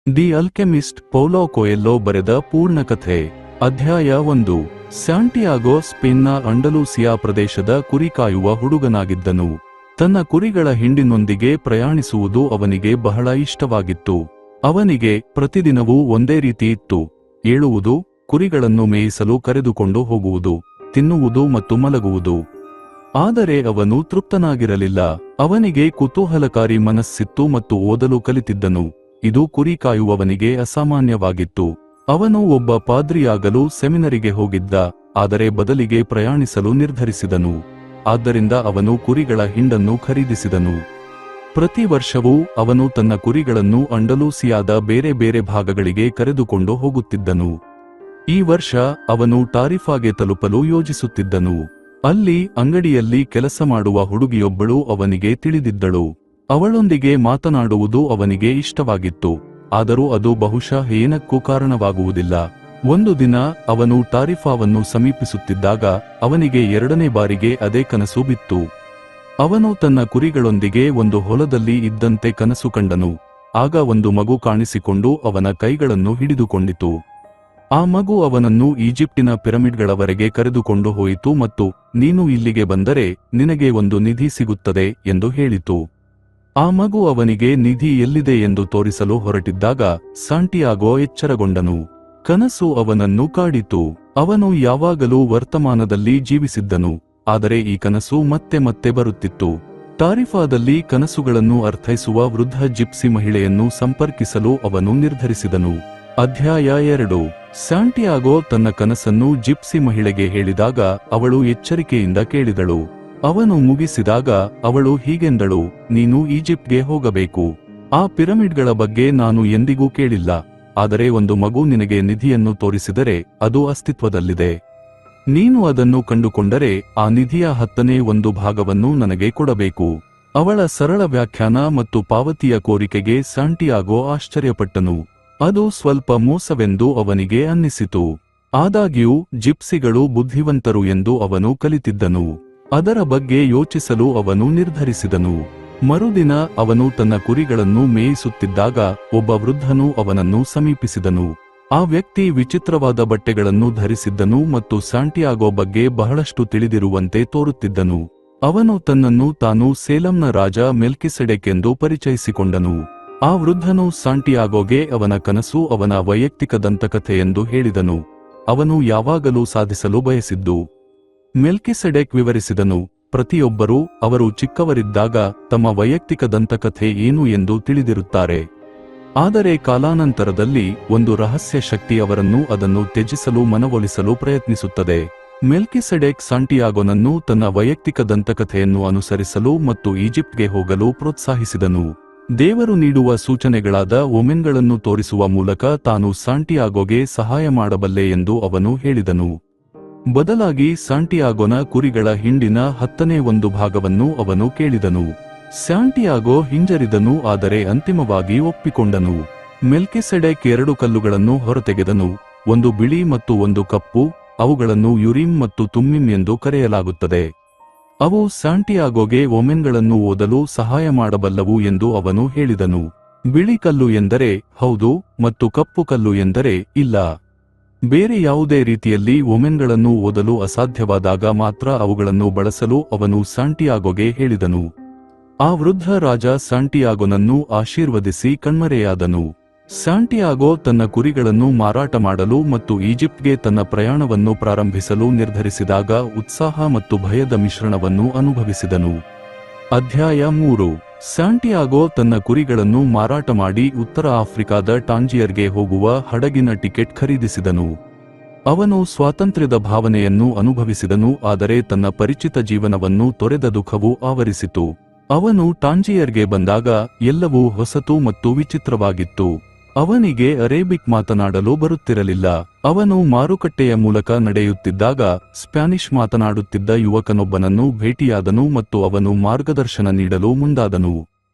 The ಅಲ್ಕೆಮಿಸ್ಟ್ ಪೌಲೋ ಕೊಯೆಲ್ಲೋ ಬರೆದ ಪೂರ್ಣಕಥೆ. ಅಧ್ಯಾಯ 1. Santiago ಸ್ಪೇನ್ನ ಅಂಡಲೂಸಿಯಾ ಪ್ರದೇಶದ ಕುರಿ ಕಾಯುವ ಹುಡುಗನಾಗಿದ್ದನು. ತನ್ನ ಕುರಿಗಳ ಹಿಂಡಿನೊಂದಿಗೆ ಪ್ರಯಾಣಿಸುವುದು ಅವನಿಗೆ ಬಹಳ ಇಷ್ಟವಾಗಿತ್ತು. ಅವನಿಗೆ ಪ್ರತಿದಿನವೂ ಒಂದೇ ರೀತಿ ಇತ್ತು. ಏಳುವುದು, ಕುರಿಗಳನ್ನು ಮೇಯಿಸಲು ಕರೆದುಕೊಂಡು ಹೋಗುವುದು, ತಿನ್ನುವುದು ಮತ್ತು ಮಲಗುವುದು. ಆದರೆ ಅವನು ತೃಪ್ತನಾಗಿರಲಿಲ್ಲ. ಅವನಿಗೆ ಕುತೂಹಲಕಾರಿ ಮನಸ್ಸಿತ್ತು ಮತ್ತು ಓದಲು ಕಲಿತಿದ್ದನು. ಇದು ಕುರಿ ಕಾಯುವವನಿಗೆ ಅಸಾಮಾನ್ಯವಾಗಿತ್ತು. ಅವನು ಒಬ್ಬ ಪಾದ್ರಿಯಾಗಲು ಸೆಮಿನರಿಗೆ ಹೋಗಿದ್ದ, ಆದರೆ ಬದಲಿಗೆ ಪ್ರಯಾಣಿಸಲು ನಿರ್ಧರಿಸಿದನು. ಆದ್ದರಿಂದ ಅವನು ಕುರಿಗಳ ಹಿಂಡನ್ನು ಖರೀದಿಸಿದನು. ಪ್ರತಿ ವರ್ಷವೂ ಅವನು ತನ್ನ ಕುರಿಗಳನ್ನು ಅಂಡಲೂಸಿಯಾದ ಬೇರೆ ಬೇರೆ ಭಾಗಗಳಿಗೆ ಕರೆದುಕೊಂಡು ಹೋಗುತ್ತಿದ್ದನು. ಈ ವರ್ಷ ಅವನು ಟಾರಿಫಾಗೆ ತಲುಪಲು ಯೋಜಿಸುತ್ತಿದ್ದನು. ಅಲ್ಲಿ ಅಂಗಡಿಯಲ್ಲಿ ಕೆಲಸ ಮಾಡುವ ಹುಡುಗಿಯೊಬ್ಬಳು ಅವನಿಗೆ ತಿಳಿದಿದ್ದಳು. ಅವಳೊಂದಿಗೆ ಮಾತನಾಡುವುದು ಅವನಿಗೆ ಇಷ್ಟವಾಗಿತ್ತು, ಆದರೂ ಅದು ಬಹುಶಃ ಏನಕ್ಕೂ ಕಾರಣವಾಗುವುದಿಲ್ಲ. ಒಂದು ದಿನ ಅವನು ಟಾರಿಫಾವನ್ನು ಸಮೀಪಿಸುತ್ತಿದ್ದಾಗ ಅವನಿಗೆ ಎರಡನೇ ಬಾರಿಗೆ ಅದೇ ಕನಸು ಬಿತ್ತು. ಅವನು ತನ್ನ ಕುರಿಗಳೊಂದಿಗೆ ಒಂದು ಹೊಲದಲ್ಲಿ ಇದ್ದಂತೆ ಕನಸು ಕಂಡನು. ಆಗ ಒಂದು ಮಗು ಕಾಣಿಸಿಕೊಂಡು ಅವನ ಕೈಗಳನ್ನು ಹಿಡಿದುಕೊಂಡಿತು. ಆ ಮಗು ಅವನನ್ನು ಈಜಿಪ್ಟಿನ ಪಿರಮಿಡ್ಗಳವರೆಗೆ ಕರೆದುಕೊಂಡು ಹೋಯಿತು ಮತ್ತು ನೀನು ಇಲ್ಲಿಗೆ ಬಂದರೆ ನಿನಗೆ ಒಂದು ನಿಧಿ ಸಿಗುತ್ತದೆ ಎಂದು ಹೇಳಿತು. ಆ ಮಗು ಅವನಿಗೆ ನಿಧಿ ಎಲ್ಲಿದೆ ಎಂದು ತೋರಿಸಲು ಹೊರಟಿದ್ದಾಗ ಸಾಂಟಿಯಾಗೋ ಎಚ್ಚರಗೊಂಡನು. ಕನಸು ಅವನನ್ನು ಕಾಡಿತು. ಅವನು ಯಾವಾಗಲೂ ವರ್ತಮಾನದಲ್ಲಿ ಜೀವಿಸಿದ್ದನು, ಆದರೆ ಈ ಕನಸು ಮತ್ತೆ ಮತ್ತೆ ಬರುತ್ತಿತ್ತು. ಟಾರಿಫಾದಲ್ಲಿ ಕನಸುಗಳನ್ನು ಅರ್ಥೈಸುವ ವೃದ್ಧ ಜಿಪ್ಸಿ ಮಹಿಳೆಯನ್ನು ಸಂಪರ್ಕಿಸಲು ಅವನು ನಿರ್ಧರಿಸಿದನು. ಅಧ್ಯಾಯ 2. ಸ್ಯಾಂಟಿಯಾಗೋ ತನ್ನ ಕನಸನ್ನು ಜಿಪ್ಸಿ ಮಹಿಳೆಗೆ ಹೇಳಿದಾಗ ಅವಳು ಎಚ್ಚರಿಕೆಯಿಂದ ಕೇಳಿದಳು. ಅವನು ಮುಗಿಸಿದಾಗ ಅವಳು ಹೀಗೆಂದಳು, ನೀನು ಈಜಿಪ್ಟ್ಗೆ ಹೋಗಬೇಕು. ಆ ಪಿರಮಿಡ್ಗಳ ಬಗ್ಗೆ ನಾನು ಎಂದಿಗೂ ಕೇಳಿಲ್ಲ, ಆದರೆ ಒಂದು ಮಗು ನಿನಗೆ ನಿಧಿಯನ್ನು ತೋರಿಸಿದರೆ ಅದು ಅಸ್ತಿತ್ವದಲ್ಲಿದೆ. ನೀನು ಅದನ್ನು ಕಂಡುಕೊಂಡರೆ ಆ ನಿಧಿಯ 10ನೇ 1 ಭಾಗವನ್ನು ನನಗೆ ಕೊಡಬೇಕು. ಅವಳ ಸರಳ ವ್ಯಾಖ್ಯಾನ ಮತ್ತು ಪಾವತಿಯ ಕೋರಿಕೆಗೆ ಸ್ಯಾಂಟಿಯಾಗೋ ಆಶ್ಚರ್ಯಪಟ್ಟನು. ಅದು ಸ್ವಲ್ಪ ಮೋಸವೆಂದು ಅವನಿಗೆ ಅನ್ನಿಸಿತು. ಆದಾಗ್ಯೂ ಜಿಪ್ಸಿಗಳು ಬುದ್ಧಿವಂತರು ಎಂದು ಅವನು ಕಲಿತಿದ್ದನು. ಅದರ ಬಗ್ಗೆ ಯೋಚಿಸಲು ಅವನು ನಿರ್ಧರಿಸಿದನು. ಮರುದಿನ ಅವನು ತನ್ನ ಕುರಿಗಳನ್ನು ಮೇಯಿಸುತ್ತಿದ್ದಾಗ ಒಬ್ಬ ವೃದ್ಧನು ಅವನನ್ನು ಸಮೀಪಿಸಿದನು. ಆ ವ್ಯಕ್ತಿ ವಿಚಿತ್ರವಾದ ಬಟ್ಟೆಗಳನ್ನು ಧರಿಸಿದ್ದನು ಮತ್ತು ಸ್ಯಾಂಟಿಯಾಗೋ ಬಗ್ಗೆ ಬಹಳಷ್ಟು ತಿಳಿದಿರುವಂತೆ ತೋರುತ್ತಿದ್ದನು. ಅವನು ತನ್ನನ್ನು ತಾನು ಸೇಲಂನ ರಾಜ ಮೆಲ್ಕಿಸೆಡೆಕ್ ಎಂದು ಪರಿಚಯಿಸಿಕೊಂಡನು. ಆ ವೃದ್ಧನು ಸ್ಯಾಂಟಿಯಾಗೋಗೆ ಅವನ ಕನಸು ಅವನ ವೈಯಕ್ತಿಕ ದಂತಕಥೆ ಎಂದು ಹೇಳಿದನು. ಅವನು ಯಾವಾಗಲೂ ಸಾಧಿಸಲು ಬಯಸಿದ್ದು. ಮೆಲ್ಕಿಸೆಡೆಕ್ ವಿವರಿಸಿದನು, ಪ್ರತಿಯೊಬ್ಬರೂ ಅವರು ಚಿಕ್ಕವರಿದ್ದಾಗ ತಮ್ಮ ವೈಯಕ್ತಿಕ ದಂತಕಥೆ ಏನು ಎಂದು ತಿಳಿದಿರುತ್ತಾರೆ. ಆದರೆ ಕಾಲಾನಂತರದಲ್ಲಿ ಒಂದು ರಹಸ್ಯ ಶಕ್ತಿ ಅವರನ್ನು ಅದನ್ನು ತ್ಯಜಿಸಲು ಮನವೊಲಿಸಲು ಪ್ರಯತ್ನಿಸುತ್ತದೆ. ಮೆಲ್ಕಿಸೆಡೆಕ್ ಸ್ಯಾಂಟಿಯಾಗೋನನ್ನು ತನ್ನ ವೈಯಕ್ತಿಕ ದಂತಕಥೆಯನ್ನು ಅನುಸರಿಸಲು ಮತ್ತು ಈಜಿಪ್ಟ್ಗೆ ಹೋಗಲು ಪ್ರೋತ್ಸಾಹಿಸಿದನು. ದೇವರು ನೀಡುವ ಸೂಚನೆಗಳಾದ ಒಮೆನ್ಗಳನ್ನು ತೋರಿಸುವ ಮೂಲಕ ತಾನು ಸ್ಯಾಂಟಿಯಾಗೋಗೆ ಸಹಾಯ ಮಾಡಬಲ್ಲೆ ಎಂದು ಅವನು ಹೇಳಿದನು. ಬದಲಾಗಿ ಸ್ಯಾಂಟಿಯಾಗೋನ ಕುರಿಗಳ ಹಿಂಡಿನ 10ನೇ 1 ಭಾಗವನ್ನು ಅವನು ಕೇಳಿದನು. ಸ್ಯಾಂಟಿಯಾಗೋ ಹಿಂಜರಿದನು, ಆದರೆ ಅಂತಿಮವಾಗಿ ಒಪ್ಪಿಕೊಂಡನು. ಮೆಲ್ಕಿಸೆಡೆಕ್ 2 ಕಲ್ಲುಗಳನ್ನು ಹೊರತೆಗೆದನು, ಒಂದು ಬಿಳಿ ಮತ್ತು ಒಂದು ಕಪ್ಪು. ಅವುಗಳನ್ನು ಯುರಿಮ್ ಮತ್ತು ತುಮ್ಮಿಮ್ ಎಂದು ಕರೆಯಲಾಗುತ್ತದೆ. ಅವು ಸ್ಯಾಂಟಿಯಾಗೋಗೆ ಒಮೆನ್ಗಳನ್ನು ಓದಲು ಸಹಾಯ ಮಾಡಬಲ್ಲವು ಎಂದು ಅವನು ಹೇಳಿದನು. ಬಿಳಿ ಕಲ್ಲು ಎಂದರೆ ಹೌದು ಮತ್ತು ಕಪ್ಪು ಕಲ್ಲು ಎಂದರೆ ಇಲ್ಲ. ಬೇರೆ ಯಾವುದೇ ರೀತಿಯಲ್ಲಿ ಒಮೆನ್ಗಳನ್ನು ಓದಲು ಅಸಾಧ್ಯವಾದಾಗ ಮಾತ್ರ ಅವುಗಳನ್ನು ಬಳಸಲು ಅವನು ಸ್ಯಾಂಟಿಯಾಗೋಗೆ ಹೇಳಿದನು. ಆ ವೃದ್ಧ ರಾಜ ಸ್ಯಾಂಟಿಯಾಗೋನನ್ನು ಆಶೀರ್ವದಿಸಿ ಕಣ್ಮರೆಯಾದನು. ಸ್ಯಾಂಟಿಯಾಗೋ ತನ್ನ ಕುರಿಗಳನ್ನು ಮಾರಾಟ ಮಾಡಲು ಮತ್ತು ಈಜಿಪ್ಟ್ಗೆ ತನ್ನ ಪ್ರಯಾಣವನ್ನು ಪ್ರಾರಂಭಿಸಲು ನಿರ್ಧರಿಸಿದಾಗ ಉತ್ಸಾಹ ಮತ್ತು ಭಯದ ಮಿಶ್ರಣವನ್ನು ಅನುಭವಿಸಿದನು. ಅಧ್ಯಾಯ 3. ಸ್ಯಾಂಟಿಯಾಗೋ ತನ್ನ ಕುರಿಗಳನ್ನು ಮಾರಾಟ ಮಾಡಿ ಉತ್ತರ ಆಫ್ರಿಕಾದ ಟಾಂಜಿಯರ್ಗೆ ಹೋಗುವ ಹಡಗಿನ ಟಿಕೆಟ್ ಖರೀದಿಸಿದನು. ಅವನು ಸ್ವಾತಂತ್ರ್ಯದ ಭಾವನೆಯನ್ನು ಅನುಭವಿಸಿದನು, ಆದರೆ ತನ್ನ ಪರಿಚಿತ ಜೀವನವನ್ನು ತೊರೆದ ದುಃಖವು ಆವರಿಸಿತು. ಅವನು ಟಾಂಜಿಯರ್ಗೆ ಬಂದಾಗ ಎಲ್ಲವೂ ಹೊಸತು ಮತ್ತು ವಿಚಿತ್ರವಾಗಿತ್ತು. ಅವನಿಗೆ ಅರೇಬಿಕ್ ಮಾತನಾಡಲು ಬರುತ್ತಿರಲಿಲ್ಲ. ಅವನು ಮಾರುಕಟ್ಟೆಯ ಮೂಲಕ ನಡೆಯುತ್ತಿದ್ದಾಗ ಸ್ಪ್ಯಾನಿಷ್ ಮಾತನಾಡುತ್ತಿದ್ದ ಯುವಕನೊಬ್ಬನನ್ನು ಭೇಟಿಯಾದನು ಮತ್ತು ಅವನು ಮಾರ್ಗದರ್ಶನ ನೀಡಲು ಮುಂದಾದನು.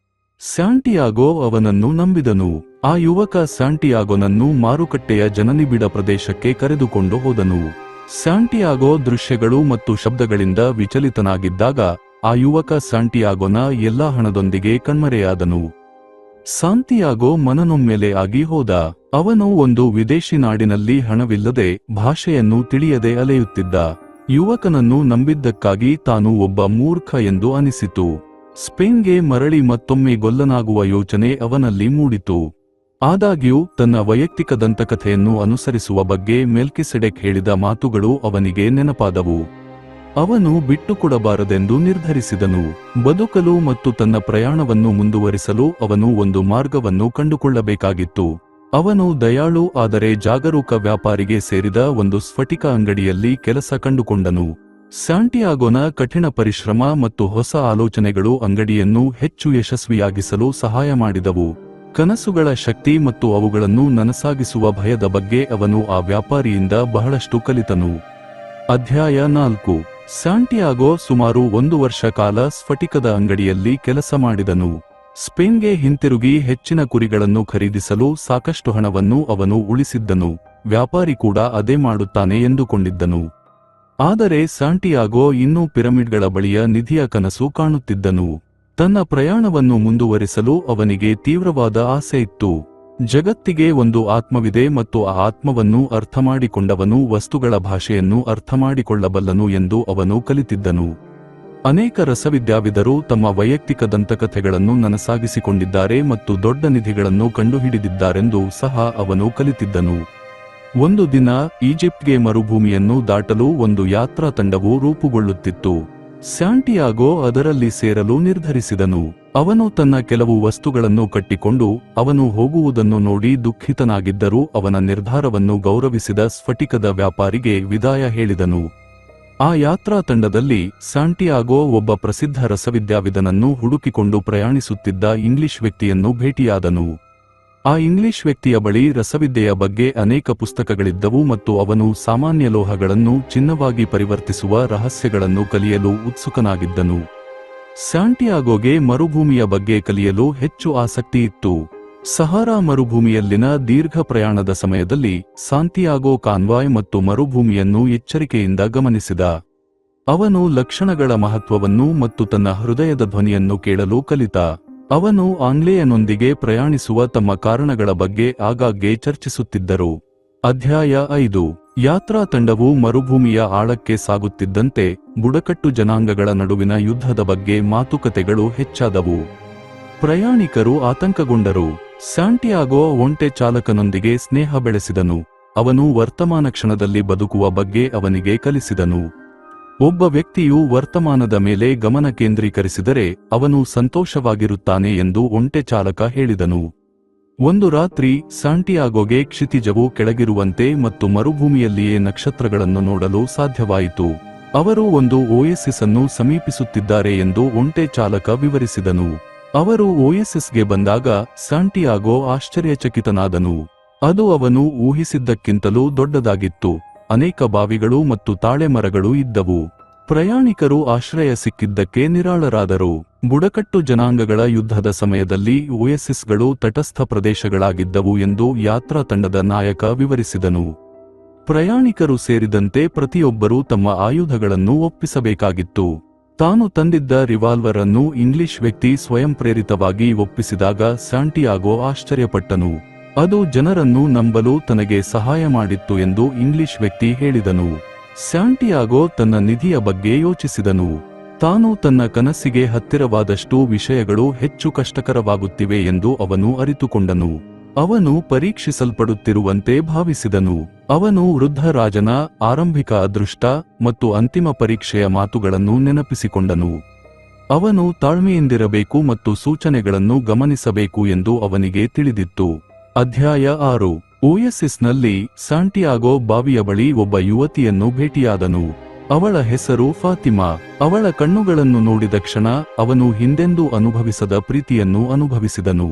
ಸ್ಯಾಂಟಿಯಾಗೋ ಅವನನ್ನು ನಂಬಿದನು. ಆ ಯುವಕ ಸ್ಯಾಂಟಿಯಾಗೋನನ್ನು ಮಾರುಕಟ್ಟೆಯ ಜನನಿಬಿಡ ಪ್ರದೇಶಕ್ಕೆ ಕರೆದುಕೊಂಡು ಹೋದನು. ಸ್ಯಾಂಟಿಯಾಗೋ ದೃಶ್ಯಗಳು ಮತ್ತು ಶಬ್ದಗಳಿಂದ ವಿಚಲಿತನಾಗಿದ್ದಾಗ ಆ ಯುವಕ ಸ್ಯಾಂಟಿಯಾಗೋನ ಎಲ್ಲಾ ಹಣದೊಂದಿಗೆ ಕಣ್ಮರೆಯಾದನು. ಸಾಂತಿಯಾಗೋ ಮನನೊಮ್ಮೆಲೆ ಆಗಿ ಹೋದ. ಅವನು ಒಂದು ವಿದೇಶಿ ನಾಡಿನಲ್ಲಿ ಹಣವಿಲ್ಲದೆ ಭಾಷೆಯನ್ನು ತಿಳಿಯದೆ ಅಲೆಯುತ್ತಿದ್ದ ಯುವಕನನ್ನು ನಂಬಿದ್ದಕ್ಕಾಗಿ ತಾನು ಒಬ್ಬ ಮೂರ್ಖ ಎಂದು ಅನಿಸಿತು. ಸ್ಪೇನ್ಗೆ ಮರಳಿ ಮತ್ತೊಮ್ಮೆ ಗೊಲ್ಲನಾಗುವ ಯೋಚನೆ ಅವನಲ್ಲಿ ಮೂಡಿತು. ಆದಾಗ್ಯೂ ತನ್ನ ವೈಯಕ್ತಿಕ ದಂತಕಥೆಯನ್ನು ಅನುಸರಿಸುವ ಬಗ್ಗೆ ಮೆಲ್ಕಿಸೆಡೆಕ್ ಹೇಳಿದ ಮಾತುಗಳು ಅವನಿಗೆ ನೆನಪಾದವು. ಅವನು ಬಿಟ್ಟುಕೊಡಬಾರದೆಂದು ನಿರ್ಧರಿಸಿದನು. ಬದುಕಲು ಮತ್ತು ತನ್ನ ಪ್ರಯಾಣವನ್ನು ಮುಂದುವರಿಸಲು ಅವನು ಒಂದು ಮಾರ್ಗವನ್ನು ಕಂಡುಕೊಳ್ಳಬೇಕಾಗಿತ್ತು. ಅವನು ದಯಾಳು ಆದರೆ ಜಾಗರೂಕ ವ್ಯಾಪಾರಿಗೆ ಸೇರಿದ ಒಂದು ಸ್ಫಟಿಕ ಅಂಗಡಿಯಲ್ಲಿ ಕೆಲಸ ಕಂಡುಕೊಂಡನು. ಸ್ಯಾಂಟಿಯಾಗೋನ ಕಠಿಣ ಪರಿಶ್ರಮ ಮತ್ತು ಹೊಸ ಆಲೋಚನೆಗಳು ಅಂಗಡಿಯನ್ನು ಹೆಚ್ಚು ಯಶಸ್ವಿಯಾಗಿಸಲು ಸಹಾಯ ಮಾಡಿದವು. ಕನಸುಗಳ ಶಕ್ತಿ ಮತ್ತು ಅವುಗಳನ್ನು ನನಸಾಗಿಸುವ ಭಯದ ಬಗ್ಗೆ ಅವನು ಆ ವ್ಯಾಪಾರಿಯಿಂದ ಬಹಳಷ್ಟು ಕಲಿತನು. ಅಧ್ಯಾಯ 4. ಸ್ಯಾಂಟಿಯಾಗೋ ಸುಮಾರು 1 ವರ್ಷ ಕಾಲ ಸ್ಫಟಿಕದ ಅಂಗಡಿಯಲ್ಲಿ ಕೆಲಸ ಮಾಡಿದನು. ಸ್ಪೇನ್ಗೆ ಹಿಂತಿರುಗಿ ಹೆಚ್ಚಿನ ಕುರಿಗಳನ್ನು ಖರೀದಿಸಲು ಸಾಕಷ್ಟು ಹಣವನ್ನು ಅವನು ಉಳಿಸಿದ್ದನು. ವ್ಯಾಪಾರಿ ಕೂಡ ಅದೇ ಮಾಡುತ್ತಾನೆ ಎಂದುಕೊಂಡಿದ್ದನು. ಆದರೆ ಸ್ಯಾಂಟಿಯಾಗೋ ಇನ್ನೂ ಪಿರಮಿಡ್ಗಳ ಬಳಿಯ ನಿಧಿಯ ಕನಸು ಕಾಣುತ್ತಿದ್ದನು. ತನ್ನ ಪ್ರಯಾಣವನ್ನು ಮುಂದುವರಿಸಲು ಅವನಿಗೆ ತೀವ್ರವಾದ ಆಸೆ ಇತ್ತು. ಜಗತ್ತಿಗೆ ಒಂದು ಆತ್ಮವಿದೆ ಮತ್ತು ಆ ಆತ್ಮವನ್ನು ಅರ್ಥಮಾಡಿಕೊಂಡವನು ವಸ್ತುಗಳ ಭಾಷೆಯನ್ನು ಅರ್ಥಮಾಡಿಕೊಳ್ಳಬಲ್ಲನು ಎಂದು ಅವನು ಕಲಿತಿದ್ದನು. ಅನೇಕ ರಸವಿದ್ಯಾವಿದರು ತಮ್ಮ ವೈಯಕ್ತಿಕ ದಂತಕಥೆಗಳನ್ನು ನನಸಾಗಿಸಿಕೊಂಡಿದ್ದಾರೆ ಮತ್ತು ದೊಡ್ಡ ನಿಧಿಗಳನ್ನು ಕಂಡುಹಿಡಿದಿದ್ದಾರೆಂದು ಸಹ ಅವನು ಕಲಿತಿದ್ದನು. ಒಂದು ದಿನ ಈಜಿಪ್ಟ್ಗೆ ಮರುಭೂಮಿಯನ್ನು ದಾಟಲು ಒಂದು ಯಾತ್ರಾ ತಂಡವು ರೂಪುಗೊಳ್ಳುತ್ತಿತ್ತು. ಸ್ಯಾಂಟಿಯಾಗೋ ಅದರಲ್ಲಿ ಸೇರಲು ನಿರ್ಧರಿಸಿದನು. ಅವನು ತನ್ನ ಕೆಲವು ವಸ್ತುಗಳನ್ನು ಕಟ್ಟಿಕೊಂಡು ಅವನು ಹೋಗುವುದನ್ನು ನೋಡಿ ದುಃಖಿತನಾಗಿದ್ದರೂ ಅವನ ನಿರ್ಧಾರವನ್ನು ಗೌರವಿಸಿದ ಸ್ಫಟಿಕದ ವ್ಯಾಪಾರಿಗೆ ವಿದಾಯ ಹೇಳಿದನು. ಆ ಯಾತ್ರಾ ತಂಡದಲ್ಲಿ ಸ್ಯಾಂಟಿಯಾಗೋ ಒಬ್ಬ ಪ್ರಸಿದ್ಧ ರಸವಿದ್ಯಾವಿದನನ್ನು ಹುಡುಕಿಕೊಂಡು ಪ್ರಯಾಣಿಸುತ್ತಿದ್ದ ಇಂಗ್ಲಿಷ್ ವ್ಯಕ್ತಿಯನ್ನು ಭೇಟಿಯಾದನು. ಆ ಇಂಗ್ಲಿಷ್ ವ್ಯಕ್ತಿಯ ಬಳಿ ರಸವಿದ್ಯೆಯ ಬಗ್ಗೆ ಅನೇಕ ಪುಸ್ತಕಗಳಿದ್ದವು ಮತ್ತು ಅವನು ಸಾಮಾನ್ಯ ಲೋಹಗಳನ್ನು ಚಿನ್ನವಾಗಿ ಪರಿವರ್ತಿಸುವ ರಹಸ್ಯಗಳನ್ನು ಕಲಿಯಲು ಉತ್ಸುಕನಾಗಿದ್ದನು. ಸ್ಯಾಂಟಿಯಾಗೋಗೆ ಮರುಭೂಮಿಯ ಬಗ್ಗೆ ಕಲಿಯಲು ಹೆಚ್ಚು ಆಸಕ್ತಿ ಇತ್ತು. ಸಹಾರಾ ಮರುಭೂಮಿಯಲ್ಲಿನ ದೀರ್ಘ ಪ್ರಯಾಣದ ಸಮಯದಲ್ಲಿ ಸಾಂತಿಯಾಗೋ ಕಾನ್ವಾಯ್ ಮತ್ತು ಮರುಭೂಮಿಯನ್ನು ಎಚ್ಚರಿಕೆಯಿಂದ ಗಮನಿಸಿದ. ಅವನು ಲಕ್ಷಣಗಳ ಮಹತ್ವವನ್ನು ಮತ್ತು ತನ್ನ ಹೃದಯದ ಧ್ವನಿಯನ್ನು ಕೇಳಲು ಕಲಿತ. ಅವನು ಆಂಗ್ಲೇಯನೊಂದಿಗೆ ಪ್ರಯಾಣಿಸುವ ತಮ್ಮ ಕಾರಣಗಳ ಬಗ್ಗೆ ಆಗಾಗ್ಗೆ ಚರ್ಚಿಸುತ್ತಿದ್ದರು. ಅಧ್ಯಾಯ 5. ಯಾತ್ರಾ ತಂಡವು ಮರುಭೂಮಿಯ ಆಳಕ್ಕೆ ಸಾಗುತ್ತಿದ್ದಂತೆ ಬುಡಕಟ್ಟು ಜನಾಂಗಗಳ ನಡುವಿನ ಯುದ್ಧದ ಬಗ್ಗೆ ಮಾತುಕತೆಗಳು ಹೆಚ್ಚಾದವು. ಪ್ರಯಾಣಿಕರು ಆತಂಕಗೊಂಡರು. ಸ್ಯಾಂಟಿಯಾಗೋ ಒಂಟೆ ಚಾಲಕನೊಂದಿಗೆ ಸ್ನೇಹ ಬೆಳೆಸಿದನು. ಅವನು ವರ್ತಮಾನ ಕ್ಷಣದಲ್ಲಿ ಬದುಕುವ ಬಗ್ಗೆ ಅವನಿಗೆ ಕಲಿಸಿದನು. ಒಬ್ಬ ವ್ಯಕ್ತಿಯು ವರ್ತಮಾನದ ಮೇಲೆ ಗಮನ ಕೇಂದ್ರೀಕರಿಸಿದರೆ ಅವನು ಸಂತೋಷವಾಗಿರುತ್ತಾನೆ ಎಂದು ಒಂಟೆ ಚಾಲಕ ಹೇಳಿದನು. ಒಂದು ರಾತ್ರಿ ಸ್ಯಾಂಟಿಯಾಗೋಗೆ ಕ್ಷಿತಿಜವು ಕೆಳಗಿರುವಂತೆ ಮತ್ತು ಮರುಭೂಮಿಯಲ್ಲಿಯೇ ನಕ್ಷತ್ರಗಳನ್ನು ನೋಡಲು ಸಾಧ್ಯವಾಯಿತು. ಅವರು ಒಂದು ಓಯಸಿಸ್ ಅನ್ನು ಸಮೀಪಿಸುತ್ತಿದ್ದಾರೆ ಎಂದು ಒಂಟೆ ಚಾಲಕ ವಿವರಿಸಿದನು. ಅವರು ಓಯಸಿಸ್ಗೆ ಬಂದಾಗ ಸ್ಯಾಂಟಿಯಾಗೋ ಆಶ್ಚರ್ಯಚಕಿತನಾದನು. ಅದು ಅವನು ಊಹಿಸಿದ್ದಕ್ಕಿಂತಲೂ ದೊಡ್ಡದಾಗಿತ್ತು. ಅನೇಕ ಬಾವಿಗಳು ಮತ್ತು ತಾಳೆ ಮರಗಳು ಇದ್ದವು. ಪ್ರಯಾಣಿಕರು ಆಶ್ರಯ ಸಿಕ್ಕಿದ್ದಕ್ಕೆ ನಿರಾಳರಾದರು. ಬುಡಕಟ್ಟು ಜನಾಂಗಗಳ ಯುದ್ಧದ ಸಮಯದಲ್ಲಿ ಓಯಸಿಸ್ಗಳು ತಟಸ್ಥ ಪ್ರದೇಶಗಳಾಗಿದ್ದವು ಎಂದು ಯಾತ್ರಾ ತಂಡದ ನಾಯಕ ವಿವರಿಸಿದನು. ಪ್ರಯಾಣಿಕರು ಸೇರಿದಂತೆ ಪ್ರತಿಯೊಬ್ಬರೂ ತಮ್ಮ ಆಯುಧಗಳನ್ನು ಒಪ್ಪಿಸಬೇಕಾಗಿತ್ತು. ತಾನು ತಂದಿದ್ದ ರಿವಾಲ್ವರ್ ಅನ್ನು ಇಂಗ್ಲಿಷ್ ವ್ಯಕ್ತಿ ಸ್ವಯಂ ಪ್ರೇರಿತವಾಗಿ ಒಪ್ಪಿಸಿದಾಗ ಸ್ಯಾಂಟಿಯಾಗೋ ಆಶ್ಚರ್ಯಪಟ್ಟನು. ಅದು ಜನರನ್ನು ನಂಬಲು ತನಗೆ ಸಹಾಯ ಮಾಡಿತ್ತು ಎಂದು ಇಂಗ್ಲಿಷ್ ವ್ಯಕ್ತಿ ಹೇಳಿದನು. ಸ್ಯಾಂಟಿಯಾಗೋ ತನ್ನ ನಿಧಿಯ ಬಗ್ಗೆ ಯೋಚಿಸಿದನು. ತಾನು ತನ್ನ ಕನಸಿಗೆ ಹತ್ತಿರವಾದಷ್ಟು ವಿಷಯಗಳು ಹೆಚ್ಚು ಕಷ್ಟಕರವಾಗುತ್ತಿವೆ ಎಂದು ಅವನು ಅರಿತುಕೊಂಡನು. ಅವನು ಪರೀಕ್ಷಿಸಲ್ಪಡುತ್ತಿರುವಂತೆ ಭಾವಿಸಿದನು. ಅವನು ವೃದ್ಧ ರಾಜನ ಆರಂಭಿಕ ಅದೃಷ್ಟ ಮತ್ತು ಅಂತಿಮ ಪರೀಕ್ಷೆಯ ಮಾತುಗಳನ್ನು ನೆನಪಿಸಿಕೊಂಡನು. ಅವನು ತಾಳ್ಮೆಯಿಂದಿರಬೇಕು ಮತ್ತು ಸೂಚನೆಗಳನ್ನು ಗಮನಿಸಬೇಕು ಎಂದು ಅವನಿಗೆ ತಿಳಿದಿತ್ತು. ಅಧ್ಯಾಯ 6. ಓಯಸಿಸ್ನಲ್ಲಿ ಸ್ಯಾಂಟಿಯಾಗೋ ಬಾವಿಯ ಬಳಿ ಒಬ್ಬ ಯುವತಿಯನ್ನು ಭೇಟಿಯಾದನು. ಅವಳ ಹೆಸರು ಫಾತಿಮಾ. ಅವಳ ಕಣ್ಣುಗಳನ್ನು ನೋಡಿದ ಕ್ಷಣ ಅವನು ಹಿಂದೆಂದೂ ಅನುಭವಿಸದ ಪ್ರೀತಿಯನ್ನು ಅನುಭವಿಸಿದನು.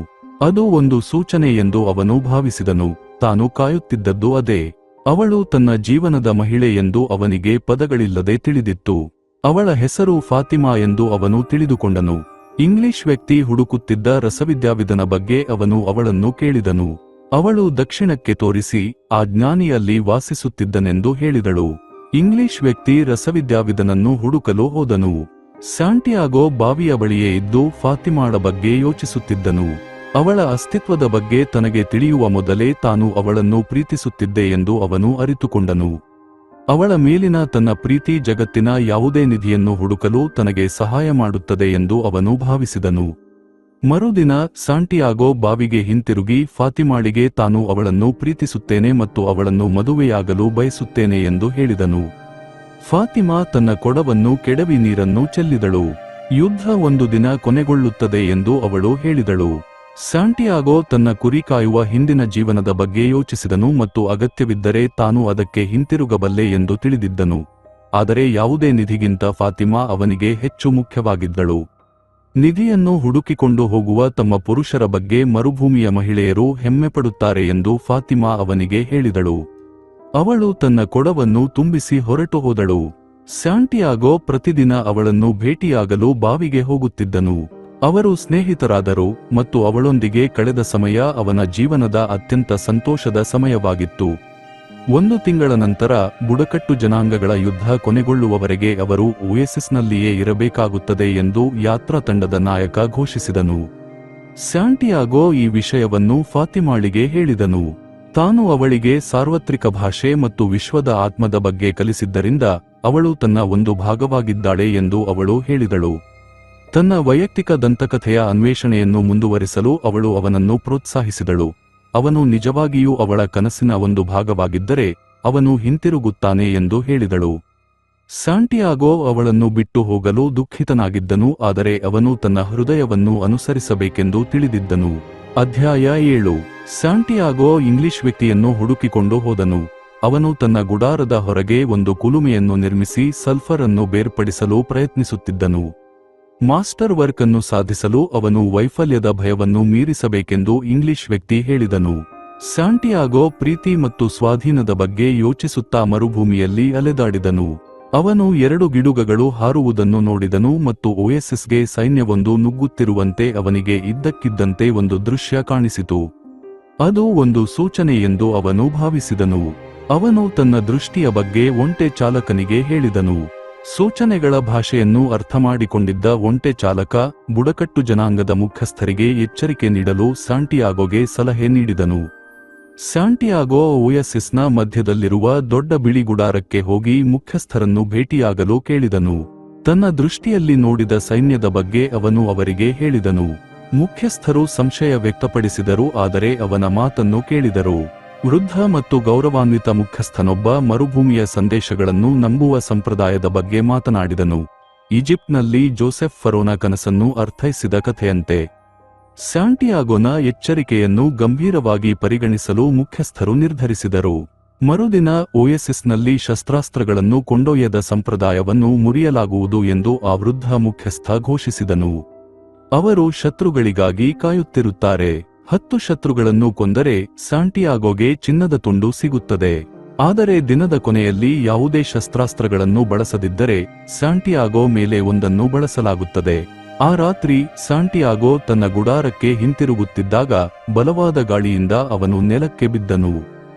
ಅದು ಒಂದು ಸೂಚನೆ ಎಂದು ಅವನು ಭಾವಿಸಿದನು. ತಾನು ಕಾಯುತ್ತಿದ್ದದ್ದು ಅದೇ. ಅವಳು ತನ್ನ ಜೀವನದ ಮಹಿಳೆ ಎಂದು ಅವನಿಗೆ ಪದಗಳಿಲ್ಲದೆ ತಿಳಿದಿತ್ತು. ಅವಳ ಹೆಸರು ಫಾತಿಮಾ ಎಂದು ಅವನು ತಿಳಿದುಕೊಂಡನು. ಇಂಗ್ಲಿಷ್ ವ್ಯಕ್ತಿ ಹುಡುಕುತ್ತಿದ್ದ ರಸವಿದ್ಯಾವಿದನ ಬಗ್ಗೆ ಅವನು ಅವಳನ್ನು ಕೇಳಿದನು. ಅವಳು ದಕ್ಷಿಣಕ್ಕೆ ತೋರಿಸಿ ಆ ಜ್ಞಾನಿಯಲ್ಲಿ ವಾಸಿಸುತ್ತಿದ್ದನೆಂದು ಹೇಳಿದಳು. ಇಂಗ್ಲಿಷ್ ವ್ಯಕ್ತಿ ರಸವಿದ್ಯಾವಿದನನ್ನು ಹುಡುಕಲು ಹೋದನು. ಸ್ಯಾಂಟಿಯಾಗೋ ಬಾವಿಯ ಬಳಿಯೇ ಇದ್ದು ಫಾತಿಮಾಳ ಬಗ್ಗೆ ಯೋಚಿಸುತ್ತಿದ್ದನು. ಅವಳ ಅಸ್ತಿತ್ವದ ಬಗ್ಗೆ ತನಗೆ ತಿಳಿಯುವ ಮೊದಲೇ ತಾನು ಅವಳನ್ನು ಪ್ರೀತಿಸುತ್ತಿದ್ದೆ ಎಂದು ಅವನು ಅರಿತುಕೊಂಡನು. ಅವಳ ಮೇಲಿನ ತನ್ನ ಪ್ರೀತಿ ಜಗತ್ತಿನ ಯಾವುದೇ ನಿಧಿಯನ್ನು ಹುಡುಕಲು ತನಗೆ ಸಹಾಯ ಮಾಡುತ್ತದೆ ಎಂದು ಅವನು ಭಾವಿಸಿದನು. ಮರುದಿನ ಸಾಂಟಿಯಾಗೋ ಬಾವಿಗೆ ಹಿಂತಿರುಗಿ ಫಾತಿಮಾಳಿಗೆ ತಾನು ಅವಳನ್ನು ಪ್ರೀತಿಸುತ್ತೇನೆ ಮತ್ತು ಅವಳನ್ನು ಮದುವೆಯಾಗಲು ಬಯಸುತ್ತೇನೆ ಎಂದು ಹೇಳಿದನು. ಫಾತಿಮಾ ತನ್ನ ಕೊಡವನ್ನು ಕೆಡವಿ ನೀರನ್ನು ಚೆಲ್ಲಿದಳು. ಯುದ್ಧ ಒಂದು ದಿನ ಕೊನೆಗೊಳ್ಳುತ್ತದೆ ಎಂದು ಅವಳು ಹೇಳಿದಳು. ಸಾಂಟಿಯಾಗೋ ತನ್ನ ಕುರಿ ಕಾಯುವ ಹಿಂದಿನ ಜೀವನದ ಬಗ್ಗೆ ಯೋಚಿಸಿದನು ಮತ್ತು ಅಗತ್ಯವಿದ್ದರೆ ತಾನು ಅದಕ್ಕೆ ಹಿಂತಿರುಗಬಲ್ಲೆ ಎಂದು ತಿಳಿದಿದ್ದನು. ಆದರೆ ಯಾವುದೇ ನಿಧಿಗಿಂತ ಫಾತಿಮಾ ಅವನಿಗೆ ಹೆಚ್ಚು ಮುಖ್ಯವಾಗಿದ್ದಳು. ನಿಧಿಯನ್ನು ಹುಡುಕಿಕೊಂಡು ಹೋಗುವ ತಮ್ಮ ಪುರುಷರ ಬಗ್ಗೆ ಮರುಭೂಮಿಯ ಮಹಿಳೆಯರು ಹೆಮ್ಮೆಪಡುತ್ತಾರೆ ಎಂದು ಫಾತಿಮಾ ಅವನಿಗೆ ಹೇಳಿದಳು. ಅವಳು ತನ್ನ ಕೊಡವನ್ನು ತುಂಬಿಸಿ ಹೊರಟು ಹೋದಳು. ಸಾಂಟಿಯಾಗೋ ಪ್ರತಿದಿನ ಅವಳನ್ನು ಭೇಟಿಯಾಗಲು ಬಾವಿಗೆ ಹೋಗುತ್ತಿದ್ದನು. ಅವರು ಸ್ನೇಹಿತರಾದರು ಮತ್ತು ಅವಳೊಂದಿಗೆ ಕಳೆದ ಸಮಯ ಅವನ ಜೀವನದ ಅತ್ಯಂತ ಸಂತೋಷದ ಸಮಯವಾಗಿತ್ತು. 1 ತಿಂಗಳ ನಂತರ ಬುಡಕಟ್ಟು ಜನಾಂಗಗಳ ಯುದ್ಧ ಕೊನೆಗೊಳ್ಳುವವರೆಗೆ ಅವರು ಓಯಸಿಸ್ನಲ್ಲಿಯೇ ಇರಬೇಕಾಗುತ್ತದೆ ಎಂದು ಯಾತ್ರಾ ತಂಡದ ನಾಯಕ ಘೋಷಿಸಿದನು. ಸಾಂಟಿಯಾಗೋ ಈ ವಿಷಯವನ್ನು ಫಾತಿಮಾಳಿಗೆ ಹೇಳಿದನು. ತಾನು ಅವಳಿಗೆ ಸಾರ್ವತ್ರಿಕ ಭಾಷೆ ಮತ್ತು ವಿಶ್ವದ ಆತ್ಮದ ಬಗ್ಗೆ ಕಲಿಸಿದ್ದರಿಂದ ಅವಳು ತನ್ನ ಒಂದು ಭಾಗವಾಗಿದ್ದಾಳೆ ಎಂದು ಅವಳು ಹೇಳಿದಳು. ತನ್ನ ವೈಯಕ್ತಿಕ ದಂತಕಥೆಯ ಅನ್ವೇಷಣೆಯನ್ನು ಮುಂದುವರಿಸಲು ಅವಳು ಅವನನ್ನು ಪ್ರೋತ್ಸಾಹಿಸಿದಳು. ಅವನು ನಿಜವಾಗಿಯೂ ಅವಳ ಕನಸಿನ ಒಂದು ಭಾಗವಾಗಿದ್ದರೆ ಅವನು ಹಿಂತಿರುಗುತ್ತಾನೆ ಎಂದು ಹೇಳಿದಳು. ಸಾಂಟಿಯಾಗೋ ಅವಳನ್ನು ಬಿಟ್ಟು ಹೋಗಲು ದುಃಖಿತನಾಗಿದ್ದನು, ಆದರೆ ಅವನು ತನ್ನ ಹೃದಯವನ್ನು ಅನುಸರಿಸಬೇಕೆಂದು ತಿಳಿದಿದ್ದನು. ಅಧ್ಯಾಯ 7. ಸಾಂಟಿಯಾಗೋ ಇಂಗ್ಲಿಷ್ ವ್ಯಕ್ತಿಯನ್ನು ಹುಡುಕಿಕೊಂಡು ಹೋದನು. ಅವನು ತನ್ನ ಗುಡಾರದ ಹೊರಗೆ ಒಂದು ಕುಲುಮೆಯನ್ನು ನಿರ್ಮಿಸಿ ಸಲ್ಫರ್ ಅನ್ನು ಬೇರ್ಪಡಿಸಲು ಪ್ರಯತ್ನಿಸುತ್ತಿದ್ದನು. ಮಾಸ್ಟರ್ ವರ್ಕ್ ಅನ್ನು ಸಾಧಿಸಲು ಅವನು ವೈಫಲ್ಯದ ಭಯವನ್ನು ಮೀರಿಸಬೇಕೆಂದು ಇಂಗ್ಲಿಷ್ ವ್ಯಕ್ತಿ ಹೇಳಿದನು. ಸಾಂಟಿಯಾಗೋ ಪ್ರೀತಿ ಮತ್ತು ಸ್ವಾಧೀನದ ಬಗ್ಗೆ ಯೋಚಿಸುತ್ತಾ ಮರುಭೂಮಿಯಲ್ಲಿ ಅಲೆದಾಡಿದನು. ಅವನು 2 ಗಿಡುಗಗಳು ಹಾರುವುದನ್ನು ನೋಡಿದನು ಮತ್ತು ಓಯಸಿಸ್ಗೆ ಸೈನ್ಯವೊಂದು ನುಗ್ಗುತ್ತಿರುವಂತೆ ಅವನಿಗೆ ಇದ್ದಕ್ಕಿದ್ದಂತೆ ಒಂದು ದೃಶ್ಯ ಕಾಣಿಸಿತು. ಅದು ಒಂದು ಸೂಚನೆ ಎಂದು ಅವನು ಭಾವಿಸಿದನು. ಅವನು ತನ್ನ ದೃಷ್ಟಿಯ ಬಗ್ಗೆ ಒಂಟೆ ಚಾಲಕನಿಗೆ ಹೇಳಿದನು. ಸೂಚನೆಗಳ ಭಾಷೆಯನ್ನು ಅರ್ಥಮಾಡಿಕೊಂಡಿದ್ದ ಒಂಟೆ ಚಾಲಕ ಬುಡಕಟ್ಟು ಜನಾಂಗದ ಮುಖ್ಯಸ್ಥರಿಗೆ ಎಚ್ಚರಿಕೆ ನೀಡಲು ಸಾಂಟಿಯಾಗೋಗೆ ಸಲಹೆ ನೀಡಿದನು. ಸಾಂಟಿಯಾಗೋ ಓಯಸಿಸ್ನ ಮಧ್ಯದಲ್ಲಿರುವ ದೊಡ್ಡ ಬಿಳಿ ಗುಡಾರಕ್ಕೆ ಹೋಗಿ ಮುಖ್ಯಸ್ಥರನ್ನು ಭೇಟಿಯಾಗಲು ಕೇಳಿದನು. ತನ್ನ ದೃಷ್ಟಿಯಲ್ಲಿ ನೋಡಿದ ಸೈನ್ಯದ ಬಗ್ಗೆ ಅವನು ಅವರಿಗೆ ಹೇಳಿದನು. ಮುಖ್ಯಸ್ಥರು ಸಂಶಯ ವ್ಯಕ್ತಪಡಿಸಿದರು, ಆದರೆ ಅವನ ಮಾತನ್ನು ಕೇಳಿದರು. ವೃದ್ಧ ಮತ್ತು ಗೌರವಾನ್ವಿತ ಮುಖ್ಯಸ್ಥನೊಬ್ಬ ಮರುಭೂಮಿಯ ಸಂದೇಶಗಳನ್ನು ನಂಬುವ ಸಂಪ್ರದಾಯದ ಬಗ್ಗೆ ಮಾತನಾಡಿದನು. ಈಜಿಪ್ಟ್ನಲ್ಲಿ ಜೋಸೆಫ್ ಫರೋನ ಕನಸನ್ನು ಅರ್ಥೈಸಿದ ಕಥೆಯಂತೆ. ಸಾಂಟಿಯಾಗೋನ ಎಚ್ಚರಿಕೆಯನ್ನು ಗಂಭೀರವಾಗಿ ಪರಿಗಣಿಸಲು ಮುಖ್ಯಸ್ಥರು ನಿರ್ಧರಿಸಿದರು. ಮರುದಿನ ಓಯಸಿಸ್ನಲ್ಲಿ ಶಸ್ತ್ರಾಸ್ತ್ರಗಳನ್ನು ಕೊಂಡೊಯ್ಯದ ಸಂಪ್ರದಾಯವನ್ನು ಮುರಿಯಲಾಗುವುದು ಎಂದು ಆ ವೃದ್ಧ ಮುಖ್ಯಸ್ಥ ಘೋಷಿಸಿದನು. ಅವರು ಶತ್ರುಗಳಿಗಾಗಿ ಕಾಯುತ್ತಿರುತ್ತಾರೆ. 10 ಶತ್ರುಗಳನ್ನು ಕೊಂದರೆ ಸಾಂಟಿಯಾಗೋಗೆ ಚಿನ್ನದ ತುಂಡು ಸಿಗುತ್ತದೆ. ಆದರೆ ದಿನದ ಕೊನೆಯಲ್ಲಿ ಯಾವುದೇ ಶಸ್ತ್ರಾಸ್ತ್ರಗಳನ್ನು ಬಳಸದಿದ್ದರೆ ಸಾಂಟಿಯಾಗೋ ಮೇಲೆ ಒಂದನ್ನು ಬಳಸಲಾಗುತ್ತದೆ. ಆ ರಾತ್ರಿ ಸಾಂಟಿಯಾಗೋ ತನ್ನ ಗುಡಾರಕ್ಕೆ ಹಿಂತಿರುಗುತ್ತಿದ್ದಾಗ ಬಲವಾದ ಗಾಳಿಯಿಂದ ಅವನು ನೆಲಕ್ಕೆ ಬಿದ್ದನು.